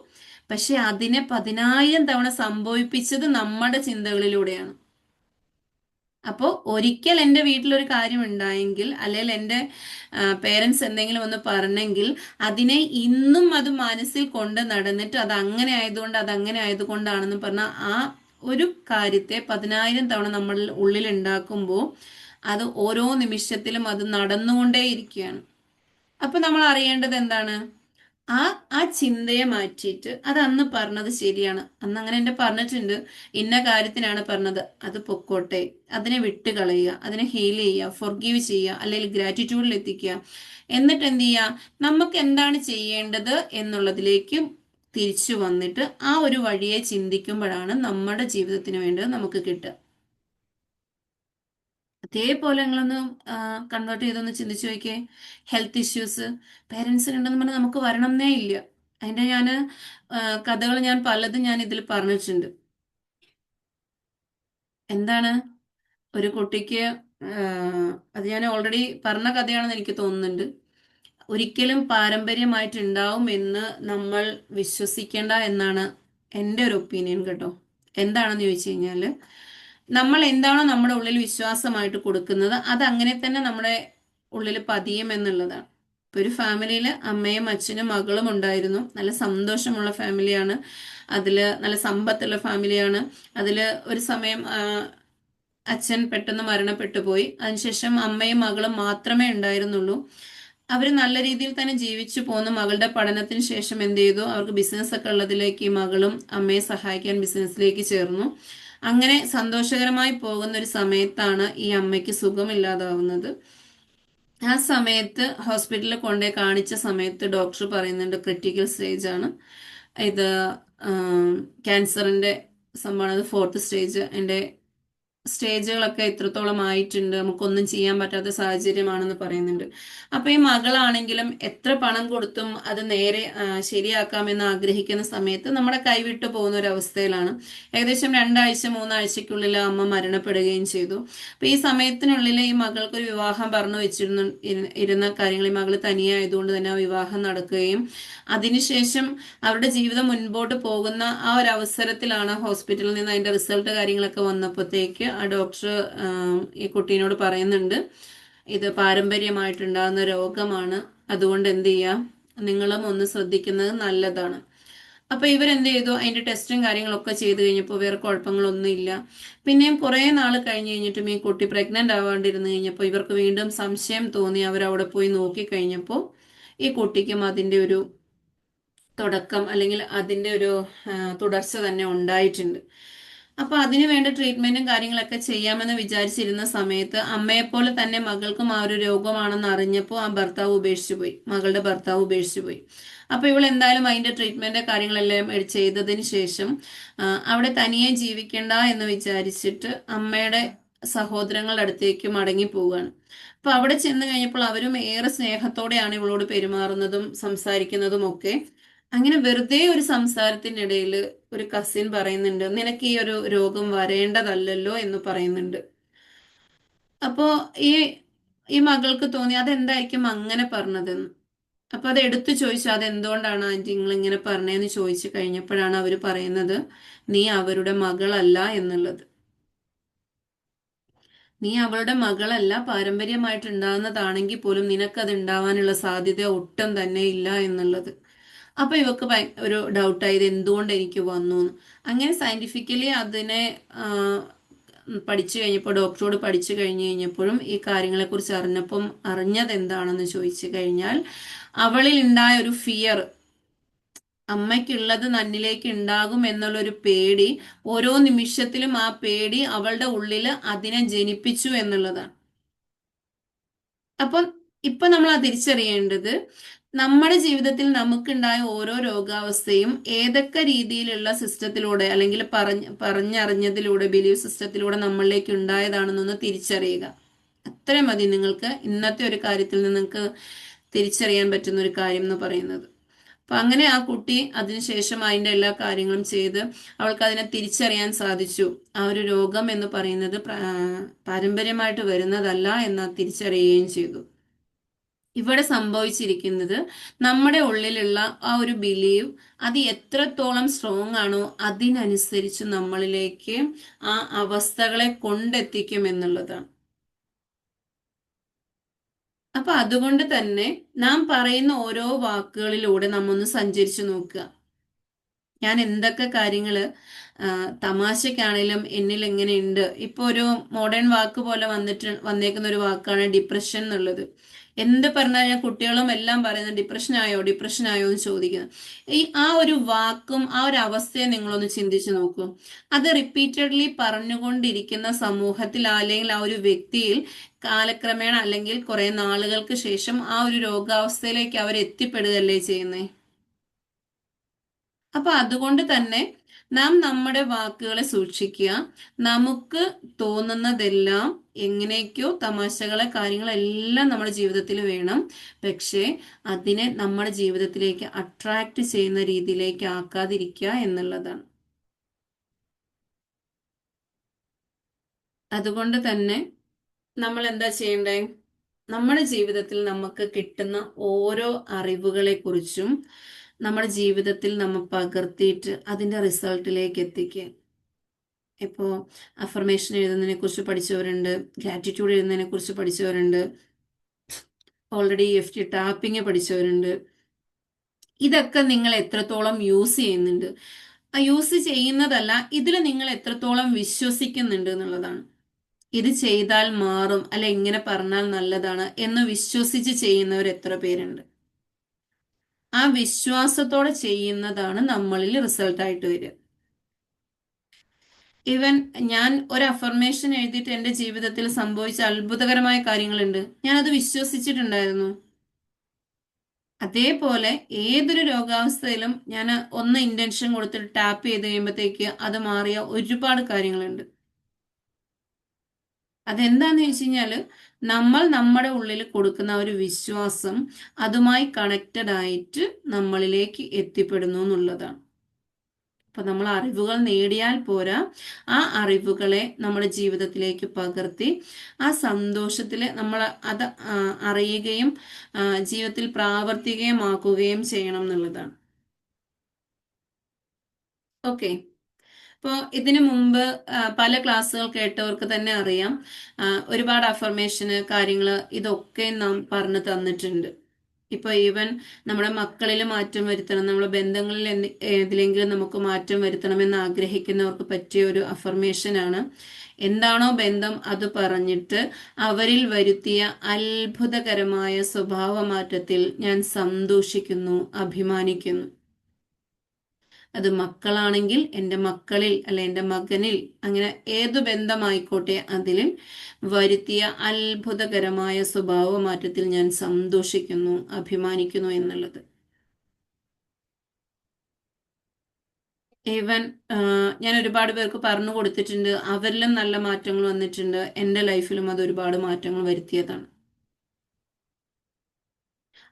Speaker 3: പക്ഷെ അതിനെ 10,000 തവണ സംഭവിപ്പിച്ചത് നമ്മുടെ ചിന്തകളിലൂടെയാണ്. അപ്പോൾ ഒരിക്കൽ എൻ്റെ വീട്ടിലൊരു കാര്യം ഉണ്ടായെങ്കിൽ, അല്ലെങ്കിൽ എൻ്റെ പേരൻസ് എന്തെങ്കിലും ഒന്ന് പറഞ്ഞെങ്കിൽ അതിനെ ഇന്നും അത് മനസ്സിൽ കൊണ്ട് നടന്നിട്ട് അത് അങ്ങനെ ആയതുകൊണ്ട് അതങ്ങനെ ആയതുകൊണ്ടാണെന്ന് പറഞ്ഞ ആ ഒരു കാര്യത്തെ 10,000 തവണ നമ്മൾ ഉള്ളിൽ ഉണ്ടാക്കുമ്പോൾ അത് ഓരോ നിമിഷത്തിലും അത് നടന്നുകൊണ്ടേയിരിക്കുകയാണ്. അപ്പൊ നമ്മൾ അറിയേണ്ടത് എന്താണ്? ആ ആ ചിന്തയെ മാറ്റിയിട്ട് അത് അന്ന് പറഞ്ഞത് ശരിയാണ്, അന്ന് അങ്ങനെ എന്നെ പറഞ്ഞിട്ടുണ്ട്, ഇന്ന കാര്യത്തിനാണ് പറഞ്ഞത്, അത് പൊക്കോട്ടെ, അതിനെ വിട്ട് കളയുക, അതിനെ ഹീൽ ചെയ്യുക, ഫൊർഗീവ് ചെയ്യുക, അല്ലെങ്കിൽ ഗ്രാറ്റിറ്റ്യൂഡിൽ എത്തിക്കുക. എന്നിട്ട് എന്ത് ചെയ്യുക? നമുക്ക് എന്താണ് ചെയ്യേണ്ടത് എന്നുള്ളതിലേക്ക് തിരിച്ചു വന്നിട്ട് ആ ഒരു വഴിയെ ചിന്തിക്കുമ്പോഴാണ് നമ്മുടെ ജീവിതത്തിന് വേണ്ടത് നമുക്ക് കിട്ടുക. അതേപോലെ നിങ്ങളൊന്ന് കൺവേർട്ട് ചെയ്തൊന്ന് ചിന്തിച്ചു നോക്കിയേ. ഹെൽത്ത് ഇഷ്യൂസ് പേരൻസിനുണ്ടെന്ന് പറഞ്ഞാൽ നമുക്ക് വരണമെന്നേ ഇല്ല. അതിന്റെ കഥകൾ ഞാൻ പലതും ഞാൻ ഇതിൽ പറഞ്ഞിട്ടുണ്ട്. എന്താണ് ഒരു കുട്ടിക്ക് അത് ഞാൻ ഓൾറെഡി പറഞ്ഞ കഥയാണെന്ന് എനിക്ക് തോന്നുന്നുണ്ട്. ഒരിക്കലും പാരമ്പര്യമായിട്ടുണ്ടാവും എന്ന് നമ്മൾ വിശ്വസിക്കേണ്ട എന്നാണ് എൻ്റെ ഒരു ഒപ്പീനിയൻ കേട്ടോ. എന്താണെന്ന് ചോദിച്ചു കഴിഞ്ഞാൽ, നമ്മൾ എന്താണോ നമ്മുടെ ഉള്ളിൽ വിശ്വാസമായിട്ട് കൊടുക്കുന്നത് അത് അങ്ങനെ തന്നെ നമ്മുടെ ഉള്ളിൽ പതിയും എന്നുള്ളതാണ്. ഇപ്പൊ ഒരു ഫാമിലിയിൽ അമ്മയും അച്ഛനും മകളും ഉണ്ടായിരുന്നു. നല്ല സന്തോഷമുള്ള ഫാമിലിയാണ്, അതില് നല്ല സമ്പത്തുള്ള ഫാമിലിയാണ്. അതില് ഒരു സമയം അച്ഛൻ പെട്ടെന്ന് മരണപ്പെട്ടു പോയി. അതിനുശേഷം അമ്മയും മകളും മാത്രമേ ഉണ്ടായിരുന്നുള്ളൂ. അവർ നല്ല രീതിയിൽ തന്നെ ജീവിച്ചു പോന്നു. മകളുടെ പഠനത്തിന് ശേഷം എന്ത് ചെയ്തു? അവർക്ക് ബിസിനസ് ഒക്കെ ഉള്ളതിലേക്ക് ഈ മകളും അമ്മയെ സഹായിക്കാൻ ബിസിനസ്സിലേക്ക് ചേർന്നു. അങ്ങനെ സന്തോഷകരമായി പോകുന്ന ഒരു സമയത്താണ് ഈ അമ്മയ്ക്ക് സുഖമില്ലാതാവുന്നത്. ആ സമയത്ത് ഹോസ്പിറ്റലിൽ കൊണ്ടുപോയി കാണിച്ച സമയത്ത് ഡോക്ടർ പറയുന്നുണ്ട് ക്രിട്ടിക്കൽ സ്റ്റേജ് ആണ് ഇത്, ക്യാൻസറിന്റെ സംഭവമാണ്, അത് 4th സ്റ്റേജ്. എൻ്റെ സ്റ്റേജുകളൊക്കെ ഇത്രത്തോളം ആയിട്ടുണ്ട്, നമുക്കൊന്നും ചെയ്യാൻ പറ്റാത്ത സാഹചര്യമാണെന്ന് പറയുന്നുണ്ട്. അപ്പൊ ഈ മകളാണെങ്കിലും എത്ര പണം കൊടുത്തും അത് നേരെ ശരിയാക്കാമെന്ന് ആഗ്രഹിക്കുന്ന സമയത്ത് നമ്മുടെ കൈവിട്ടു പോകുന്ന ഒരു അവസ്ഥയിലാണ്. ഏകദേശം 2-3 ആഴ്ചക്കുള്ളിൽ അമ്മ മരണപ്പെടുകയും ചെയ്തു. അപ്പൊ ഈ സമയത്തിനുള്ളിൽ ഈ മകൾക്കൊരു വിവാഹം പറഞ്ഞു ഇരുന്ന കാര്യങ്ങൾ, ഈ മകൾ തനിയായതുകൊണ്ട് തന്നെ ആ വിവാഹം നടക്കുകയും അതിനുശേഷം അവരുടെ ജീവിതം മുൻപോട്ട് പോകുന്ന ആ ഒരു അവസരത്തിലാണ് ഹോസ്പിറ്റലിൽ നിന്ന് അതിന്റെ റിസൾട്ട് കാര്യങ്ങളൊക്കെ വന്നപ്പോഴത്തേക്ക് ആ ഡോക്ടർ ഈ കുട്ടീനോട് പറയുന്നുണ്ട്, ഇത് പാരമ്പര്യമായിട്ടുണ്ടാകുന്ന രോഗമാണ്, അതുകൊണ്ട് എന്ത് ചെയ്യാം, നിങ്ങളും ഒന്ന് ശ്രദ്ധിക്കുന്നത് നല്ലതാണ്. അപ്പൊ ഇവരെന്ത് ചെയ്തു? അതിന്റെ ടെസ്റ്റും കാര്യങ്ങളൊക്കെ ചെയ്ത് കഴിഞ്ഞപ്പോൾ വേറെ കുഴപ്പങ്ങളൊന്നും ഇല്ല. പിന്നെയും കുറെ നാൾ കഴിഞ്ഞ് കഴിഞ്ഞിട്ടും ഈ കുട്ടി പ്രഗ്നന്റ് ആവാണ്ടിരുന്ന് കഴിഞ്ഞപ്പോൾ ഇവർക്ക് വീണ്ടും സംശയം തോന്നി. അവരവിടെ പോയി നോക്കി കഴിഞ്ഞപ്പോൾ ഈ കുട്ടിക്കും അതിന്റെ ഒരു തുടക്കം അല്ലെങ്കിൽ അതിന്റെ ഒരു തുടർച്ച തന്നെ ഉണ്ടായിട്ടുണ്ട്. അപ്പൊ അതിനു വേണ്ട ട്രീറ്റ്മെന്റും കാര്യങ്ങളൊക്കെ ചെയ്യാമെന്ന് വിചാരിച്ചിരുന്ന സമയത്ത് അമ്മയെപ്പോലെ തന്നെ മകൾക്കും ആ ഒരു രോഗമാണെന്ന് അറിഞ്ഞപ്പോൾ ആ ഭർത്താവ് ഉപേക്ഷിച്ചു പോയി, മകളുടെ ഭർത്താവ് ഉപേക്ഷിച്ചു പോയി. അപ്പൊ ഇവൾ എന്തായാലും അതിന്റെ ട്രീറ്റ്മെന്റ് കാര്യങ്ങളെല്ലാം ചെയ്തതിന് ശേഷം അവിടെ തനിയെ ജീവിക്കണ്ട എന്ന് വിചാരിച്ചിട്ട് അമ്മയുടെ സഹോദരങ്ങളുടെ അടുത്തേക്ക് മടങ്ങി പോവുകയാണ്. അപ്പൊ അവിടെ ചെന്ന് കഴിഞ്ഞപ്പോൾ അവരും ഏറെ സ്നേഹത്തോടെയാണ് ഇവളോട് പെരുമാറുന്നതും സംസാരിക്കുന്നതും ഒക്കെ. അങ്ങനെ വെറുതെ ഒരു സംസാരത്തിനിടയിൽ ഒരു കസിൻ പറയുന്നുണ്ട്, നിനക്ക് ഈ ഒരു രോഗം വരേണ്ടതല്ലല്ലോ എന്ന് പറയുന്നുണ്ട്. അപ്പോ ഈ ഈ മകൾക്ക് തോന്നി അതെന്തായിരിക്കും അങ്ങനെ പറഞ്ഞതെന്ന്. അപ്പൊ അത് എടുത്തു ചോദിച്ചു, അത് എന്തുകൊണ്ടാണ് ആന്റി നിങ്ങൾ ഇങ്ങനെ പറഞ്ഞതെന്ന് ചോദിച്ചു കഴിഞ്ഞപ്പോഴാണ് അവർ പറയുന്നത്, നീ അവരുടെ മകളല്ല എന്നുള്ളത്. നീ അവളുടെ മകളല്ല, പാരമ്പര്യമായിട്ട് ഉണ്ടാകുന്നതാണെങ്കിൽ പോലും നിനക്കത് ഉണ്ടാവാനുള്ള സാധ്യത ഒട്ടും തന്നെ ഇല്ല എന്നുള്ളത്. അപ്പൊ ഇവക്ക് ഒരു ഡൗട്ടായത് എന്തുകൊണ്ട് എനിക്ക് വന്നു എന്ന്. അങ്ങനെ സയന്റിഫിക്കലി അതിനെ പഠിച്ചു കഴിഞ്ഞപ്പോൾ, ഡോക്ടറോട് പഠിച്ചു കഴിഞ്ഞു കഴിഞ്ഞപ്പോഴും ഈ കാര്യങ്ങളെക്കുറിച്ച് അറിഞ്ഞത് എന്താണെന്ന് ചോദിച്ചു കഴിഞ്ഞാൽ, അവളിൽ ഉണ്ടായ ഒരു ഫിയർ, അമ്മയ്ക്കുള്ളത് നന്നിലേക്ക് ഉണ്ടാകും എന്നുള്ളൊരു പേടി, ഓരോ നിമിഷത്തിലും ആ പേടി അവളുടെ ഉള്ളിൽ അതിനെ ജനിപ്പിച്ചു എന്നുള്ളതാണ്. അപ്പം ഇപ്പൊ നമ്മൾ അത് തിരിച്ചറിയേണ്ടത്, നമ്മുടെ ജീവിതത്തിൽ നമുക്കുണ്ടായ ഓരോ രോഗാവസ്ഥയും ഏതൊക്കെ രീതിയിലുള്ള സിസ്റ്റത്തിലൂടെ അല്ലെങ്കിൽ പറഞ്ഞറിഞ്ഞതിലൂടെ, ബിലീഫ് സിസ്റ്റത്തിലൂടെ നമ്മളിലേക്ക് ഉണ്ടായതാണെന്നൊന്ന് തിരിച്ചറിയുക. അത്ര മതി നിങ്ങൾക്ക് ഇന്നത്തെ ഒരു കാര്യത്തിൽ നിന്ന് നിങ്ങൾക്ക് തിരിച്ചറിയാൻ പറ്റുന്ന ഒരു കാര്യം എന്ന് പറയുന്നത്. അപ്പൊ അങ്ങനെ ആ കുട്ടി അതിനുശേഷം അതിന്റെ എല്ലാ കാര്യങ്ങളും ചെയ്ത് അവൾക്ക് അതിനെ തിരിച്ചറിയാൻ സാധിച്ചു. ആ ഒരു രോഗം എന്ന് പറയുന്നത് പാരമ്പര്യമായിട്ട് വരുന്നതല്ല എന്ന് തിരിച്ചറിയുകയും ചെയ്തു. ഇവിടെ സംഭവിച്ചിരിക്കുന്നത്, നമ്മുടെ ഉള്ളിലുള്ള ആ ഒരു ബിലീവ് അത് എത്രത്തോളം സ്ട്രോങ് ആണോ അതിനനുസരിച്ച് നമ്മളിലേക്ക് ആ അവസ്ഥകളെ കൊണ്ടെത്തിക്കും എന്നുള്ളതാണ്. അപ്പൊ അതുകൊണ്ട് തന്നെ നാം പറയുന്ന ഓരോ വാക്കുകളിലൂടെ നമ്മൊന്ന് സഞ്ചരിച്ചു നോക്കുക. ഞാൻ എന്തൊക്കെ കാര്യങ്ങള് തമാശക്കാണെങ്കിലും എന്നിൽ എങ്ങനെയുണ്ട്. ഇപ്പൊ ഒരു മോഡേൺ വാക്ക് പോലെ വന്നേക്കുന്ന ഒരു വാക്കാണ് ഡിപ്രഷൻ എന്നുള്ളത്. എന്ത് പറഞ്ഞാൽ ഞാൻ കുട്ടികളും എല്ലാം പറയുന്നത് ഡിപ്രഷൻ ആയോ ഡിപ്രഷൻ ആയോ എന്ന് ചോദിക്കുന്നത്. ആ ഒരു വാക്കും ആ ഒരു അവസ്ഥയെ നിങ്ങളൊന്ന് ചിന്തിച്ചു നോക്കൂ. അത് റിപ്പീറ്റഡ്ലി പറഞ്ഞുകൊണ്ടിരിക്കുന്ന സമൂഹത്തിൽ അല്ലെങ്കിൽ ആ ഒരു വ്യക്തിയിൽ കാലക്രമേണ അല്ലെങ്കിൽ കുറെ നാളുകൾക്ക് ശേഷം ആ ഒരു രോഗാവസ്ഥയിലേക്ക് അവർ എത്തിപ്പെടുകയല്ലേ ചെയ്യുന്നത്. അപ്പൊ അതുകൊണ്ട് തന്നെ നാം നമ്മുടെ വാക്കുകളെ സൂക്ഷിക്കുക. നമുക്ക് തോന്നുന്നതെല്ലാം, എങ്ങനെയൊക്കെയോ തമാശകളെ കാര്യങ്ങളെല്ലാം നമ്മുടെ ജീവിതത്തിൽ വേണം. പക്ഷേ അതിനെ നമ്മുടെ ജീവിതത്തിലേക്ക് അട്രാക്ട് ചെയ്യുന്ന രീതിയിലേക്ക് ആക്കാതിരിക്കുക എന്നുള്ളതാണ്. അതുകൊണ്ട് തന്നെ നമ്മൾ എന്താ ചെയ്യണ്ടേ? നമ്മുടെ ജീവിതത്തിൽ നമുക്ക് കിട്ടുന്ന ഓരോ അറിവുകളെ കുറിച്ചും നമ്മുടെ ജീവിതത്തിൽ നമ്മൾ പകർത്തിയിട്ട് അതിന്റെ റിസൾട്ടിലേക്ക് എത്തിക്കുക. ഇപ്പോൾ അഫർമേഷൻ എഴുതുന്നതിനെ കുറിച്ച് പഠിച്ചവരുണ്ട്, ഗ്രാറ്റിറ്റ്യൂഡ് എഴുതുന്നതിനെ കുറിച്ച് പഠിച്ചവരുണ്ട്, ഓൾറെഡി EFT ടാപ്പിംഗ് പഠിച്ചവരുണ്ട്. ഇതൊക്കെ നിങ്ങൾ എത്രത്തോളം യൂസ് ചെയ്യുന്നുണ്ട്, ആ യൂസ് ചെയ്യുന്നതല്ല, ഇതിൽ നിങ്ങൾ എത്രത്തോളം വിശ്വസിക്കുന്നുണ്ട് എന്നുള്ളതാണ്. ഇത് ചെയ്താൽ മാറും, അല്ല ഇങ്ങനെ പറഞ്ഞാൽ നല്ലതാണ് എന്ന് വിശ്വസിച്ച് ചെയ്യുന്നവർ എത്ര പേരുണ്ട്? ആ വിശ്വാസത്തോടെ ചെയ്യുന്നതാണ് നമ്മളിൽ റിസൾട്ടായിട്ട് വരിക. ഈവൻ ഞാൻ ഒരു അഫർമേഷൻ എഴുതിയിട്ട് എൻ്റെ ജീവിതത്തിൽ സംഭവിച്ച അത്ഭുതകരമായ കാര്യങ്ങളുണ്ട്. ഞാൻ അത് വിശ്വസിച്ചിട്ടുണ്ടായിരുന്നു. അതേപോലെ ഏതൊരു രോഗാവസ്ഥയിലും ഞാൻ ഒന്ന് ഇന്റൻഷൻ കൊടുത്തിട്ട് ടാപ്പ് ചെയ്ത് കഴിയുമ്പോഴത്തേക്ക് അത് മാറിയ ഒരുപാട് കാര്യങ്ങളുണ്ട്. അതെന്താന്ന് ചോദിച്ചു കഴിഞ്ഞാല്, നമ്മൾ നമ്മുടെ ഉള്ളിൽ കൊടുക്കുന്ന ഒരു വിശ്വാസം അതുമായി കണക്റ്റഡ് ആയിട്ട് നമ്മളിലേക്ക് എത്തിപ്പെടുന്നു എന്നുള്ളതാണ്. അപ്പൊ നമ്മൾ അറിവുകൾ നേടിയാൽ പോരാ, ആ അറിവുകളെ നമ്മുടെ ജീവിതത്തിലേക്ക് പകർത്തി ആ സന്തോഷത്തിൽ നമ്മൾ അത് അറിയുകയും ജീവിതത്തിൽ പ്രാവർത്തികമാക്കുകയും ചെയ്യണം എന്നുള്ളതാണ്. ഓക്കെ. അപ്പോൾ ഇതിനു മുമ്പ് പല ക്ലാസ്സുകൾ കേട്ടവർക്ക് തന്നെ അറിയാം, ഒരുപാട് അഫർമേഷന് കാര്യങ്ങൾ ഇതൊക്കെ നാം പറഞ്ഞു തന്നിട്ടുണ്ട്. ഇപ്പൊ ഈവൻ നമ്മുടെ മക്കളിൽ മാറ്റം വരുത്തണം, നമ്മുടെ ബന്ധങ്ങളിൽ ഏതിലെങ്കിലും നമുക്ക് മാറ്റം വരുത്തണമെന്ന് ആഗ്രഹിക്കുന്നവർക്ക് പറ്റിയ ഒരു അഫർമേഷനാണ്, എന്താണോ ബന്ധം അത് പറഞ്ഞിട്ട് അവരിൽ വരുത്തിയ അത്ഭുതകരമായ സ്വഭാവ മാറ്റത്തിൽ ഞാൻ സന്തോഷിക്കുന്നു, അഭിമാനിക്കുന്നു. അത് മക്കളാണെങ്കിൽ എൻ്റെ മക്കളിൽ, അല്ലെ എൻ്റെ മകനിൽ, അങ്ങനെ ഏതു ബന്ധമായിക്കോട്ടെ അതിൽ വരുത്തിയ അത്ഭുതകരമായ സ്വഭാവ മാറ്റത്തിൽ ഞാൻ സന്തോഷിക്കുന്നു, അഭിമാനിക്കുന്നു എന്നുള്ളത്. ഈവൻ ഞാൻ ഒരുപാട് പേർക്ക് പറഞ്ഞു കൊടുത്തിട്ടുണ്ട്, അവരിലും നല്ല മാറ്റങ്ങൾ വന്നിട്ടുണ്ട്. എൻ്റെ ലൈഫിലും അത് ഒരുപാട് മാറ്റങ്ങൾ വരുത്തിയതാണ്.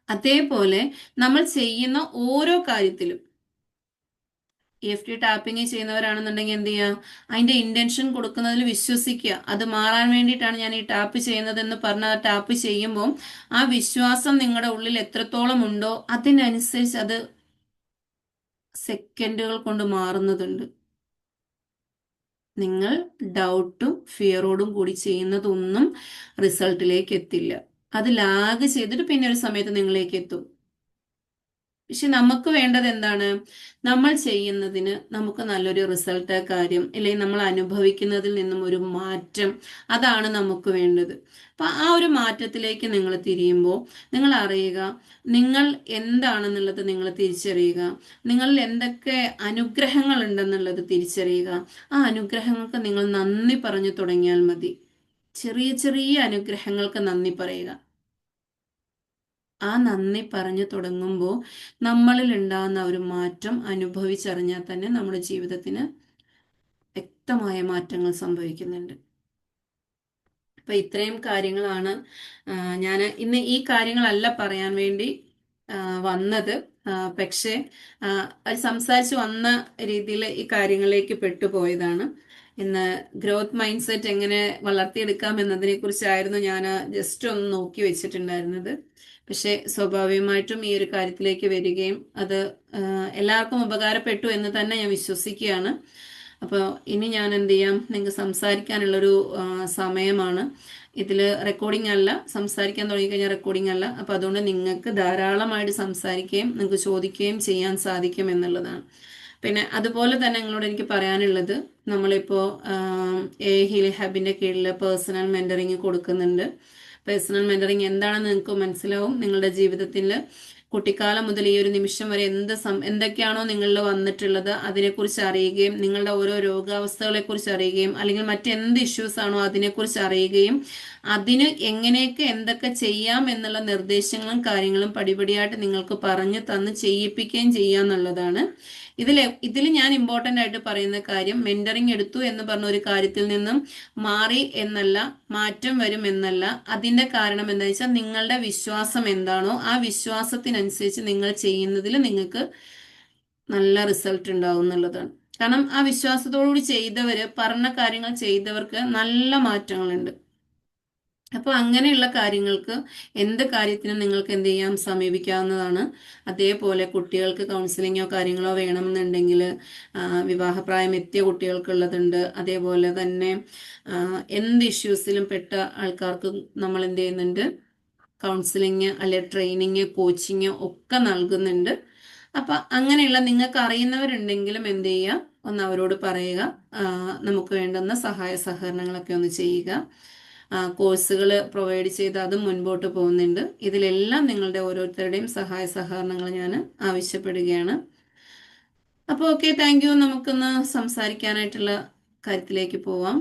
Speaker 3: അതേപോലെ നമ്മൾ ചെയ്യുന്ന ഓരോ കാര്യത്തിലും EFT ടാപ്പിംഗ് ചെയ്യുന്നവരാണെന്നുണ്ടെങ്കിൽ എന്ത് ചെയ്യുക, അതിന്റെ ഇന്റൻഷൻ കൊടുക്കുന്നതിൽ വിശ്വസിക്കുക. അത് മാറാൻ വേണ്ടിയിട്ടാണ് ഞാൻ ഈ ടാപ്പ് ചെയ്യുന്നതെന്ന് പറഞ്ഞ് ആ ടാപ്പ് ചെയ്യുമ്പോൾ ആ വിശ്വാസം നിങ്ങളുടെ ഉള്ളിൽ എത്രത്തോളം ഉണ്ടോ അതിനനുസരിച്ച് അത് സെക്കൻഡുകൾ കൊണ്ട് മാറുന്നതുണ്ട്. നിങ്ങൾ ഡൗട്ടും ഫിയറോടും കൂടി ചെയ്യുന്നതൊന്നും റിസൾട്ടിലേക്ക് എത്തില്ല. അത് ലാഗ് ചെയ്തിട്ട് പിന്നെ ഒരു സമയത്ത് നിങ്ങളിലേക്ക് എത്തും. പക്ഷെ നമുക്ക് വേണ്ടത് എന്താണ്? നമ്മൾ ചെയ്യുന്നതിന് നമുക്ക് നല്ലൊരു റിസൾട്ട് കാര്യം, അല്ലെങ്കിൽ നമ്മൾ അനുഭവിക്കുന്നതിൽ നിന്നും ഒരു മാറ്റം, അതാണ് നമുക്ക് വേണ്ടത്. അപ്പൊ ആ ഒരു മാറ്റത്തിലേക്ക് നിങ്ങൾ തിരിയുമ്പോൾ നിങ്ങൾ അറിയുക, നിങ്ങൾ എന്താണെന്നുള്ളത് നിങ്ങൾ തിരിച്ചറിയുക, നിങ്ങളിൽ എന്തൊക്കെ അനുഗ്രഹങ്ങൾ ഉണ്ടെന്നുള്ളത് തിരിച്ചറിയുക. ആ അനുഗ്രഹങ്ങൾക്ക് നിങ്ങൾ നന്ദി പറഞ്ഞു തുടങ്ങിയാൽ മതി. ചെറിയ ചെറിയ അനുഗ്രഹങ്ങൾക്ക് നന്ദി പറയുക. ആ നന്ദി പറഞ്ഞു തുടങ്ങുമ്പോൾ നമ്മളിൽ ഉണ്ടാകുന്ന ഒരു മാറ്റം അനുഭവിച്ചറിഞ്ഞാൽ തന്നെ നമ്മുടെ ജീവിതത്തിന് വ്യക്തമായ മാറ്റങ്ങൾ സംഭവിക്കുന്നുണ്ട്. അപ്പൊ ഇത്രയും കാര്യങ്ങളാണ് ഞാൻ ഇന്ന് ഈ കാര്യങ്ങളല്ല പറയാൻ വേണ്ടി വന്നത്. പക്ഷേ അത് സംസാരിച്ച് വന്ന രീതിയിൽ ഈ കാര്യങ്ങളിലേക്ക് പെട്ടുപോയതാണ്. ഇന്ന് ഗ്രോത്ത് മൈൻഡ് സെറ്റ് എങ്ങനെ വളർത്തിയെടുക്കാം എന്നതിനെ കുറിച്ചായിരുന്നു ഞാൻ ജസ്റ്റ് ഒന്ന് നോക്കി വെച്ചിട്ടുണ്ടായിരുന്നത്. പക്ഷെ സ്വാഭാവികമായിട്ടും ഈ ഒരു കാര്യത്തിലേക്ക് വരികയും അത് എല്ലാവർക്കും ഉപകാരപ്പെട്ടു എന്ന് തന്നെ ഞാൻ വിശ്വസിക്കുകയാണ്. അപ്പോൾ ഇനി ഞാൻ എന്ത് ചെയ്യാം, നിങ്ങൾക്ക് സംസാരിക്കാനുള്ളൊരു സമയമാണ്. ഇതിൽ റെക്കോർഡിംഗ് അല്ല, സംസാരിക്കാൻ തുടങ്ങിക്കഴിഞ്ഞാൽ റെക്കോർഡിംഗ് അല്ല. അപ്പോൾ അതുകൊണ്ട് നിങ്ങൾക്ക് ധാരാളമായിട്ട് സംസാരിക്കുകയും നിങ്ങൾക്ക് ചോദിക്കുകയും ചെയ്യാൻ സാധിക്കും എന്നുള്ളതാണ്. പിന്നെ അതുപോലെ തന്നെ നിങ്ങളോട് എനിക്ക് പറയാനുള്ളത്, നമ്മളിപ്പോൾ ഹീലിംഗ് ഹബിൻ്റെ കീഴിൽ പേഴ്സണൽ മെന്ററിങ് കൊടുക്കുന്നുണ്ട്. പേഴ്സണൽ മെന്ററിങ് എന്താണെന്ന് നിങ്ങൾക്ക് മനസ്സിലാവും. നിങ്ങളുടെ ജീവിതത്തിൽ കുട്ടിക്കാലം മുതൽ ഈ ഒരു നിമിഷം വരെ എന്തൊക്കെയാണോ നിങ്ങളിൽ വന്നിട്ടുള്ളത് അതിനെക്കുറിച്ച് അറിയുകയും, നിങ്ങളുടെ ഓരോ രോഗാവസ്ഥകളെ കുറിച്ച് അറിയുകയും, അല്ലെങ്കിൽ മറ്റെന്ത് ഇഷ്യൂസ് ആണോ അതിനെക്കുറിച്ച് അറിയുകയും, അതിന് എങ്ങനെയൊക്കെ എന്തൊക്കെ ചെയ്യാം എന്നുള്ള നിർദ്ദേശങ്ങളും കാര്യങ്ങളും പടിപടിയായിട്ട് നിങ്ങൾക്ക് പറഞ്ഞു തന്ന് ചെയ്യിപ്പിക്കുകയും ചെയ്യാന്നുള്ളതാണ്. ഇതിൽ ഞാൻ ഇമ്പോർട്ടൻ്റ് ആയിട്ട് പറയുന്ന കാര്യം, മെന്ററിങ് എടുത്തു എന്ന് പറഞ്ഞ ഒരു കാര്യത്തിൽ നിന്നും മാറി എന്നല്ല, മാറ്റം വരും എന്നല്ല. അതിന്റെ കാരണം എന്താ വെച്ചാൽ നിങ്ങളുടെ വിശ്വാസം എന്താണോ ആ വിശ്വാസത്തിനനുസരിച്ച് നിങ്ങൾ ചെയ്യുന്നതിൽ നിങ്ങൾക്ക് നല്ല റിസൾട്ട് ഉണ്ടാവും എന്നുള്ളതാണ്. കാരണം ആ വിശ്വാസത്തോടുകൂടി ചെയ്തവര്, പറഞ്ഞ കാര്യങ്ങൾ ചെയ്തവർക്ക് നല്ല മാറ്റങ്ങളുണ്ട്. അപ്പോൾ അങ്ങനെയുള്ള കാര്യങ്ങൾക്ക് എന്ത് കാര്യത്തിനും നിങ്ങൾക്ക് എന്ത് ചെയ്യാം, സമീപിക്കാവുന്നതാണ്. അതേപോലെ കുട്ടികൾക്ക് കൗൺസിലിങ്ങോ കാര്യങ്ങളോ വേണമെന്നുണ്ടെങ്കിൽ വിവാഹപ്രായം എത്തിയ കുട്ടികൾക്കുള്ളതുണ്ട്. അതേപോലെ തന്നെ എന്ത് ഇഷ്യൂസിലും പെട്ട ആൾക്കാർക്ക് നമ്മൾ എന്ത് ചെയ്യുന്നുണ്ട്, കൗൺസിലിങ് അല്ലെ ട്രെയിനിങ് കോച്ചിങ് ഒക്കെ നൽകുന്നുണ്ട്. അപ്പൊ അങ്ങനെയുള്ള നിങ്ങൾക്ക് അറിയുന്നവരുണ്ടെങ്കിലും എന്ത് ചെയ്യുക, ഒന്ന് അവരോട് പറയുക. നമുക്ക് വേണ്ടുന്ന സഹായ സഹകരണങ്ങളൊക്കെ ഒന്ന് ചെയ്യുക. കോഴ്സുകൾ പ്രൊവൈഡ് ചെയ്ത് അതും മുൻപോട്ട് പോകുന്നുണ്ട്. ഇതിലെല്ലാം നിങ്ങളുടെ ഓരോരുത്തരുടെയും സഹായ സഹകരണങ്ങൾ ഞാൻ ആവശ്യപ്പെടുകയാണ്. അപ്പോൾ ഓക്കെ, താങ്ക് യു. നമുക്കൊന്ന് സംസാരിക്കാനായിട്ടുള്ള കാര്യത്തിലേക്ക് പോവാം.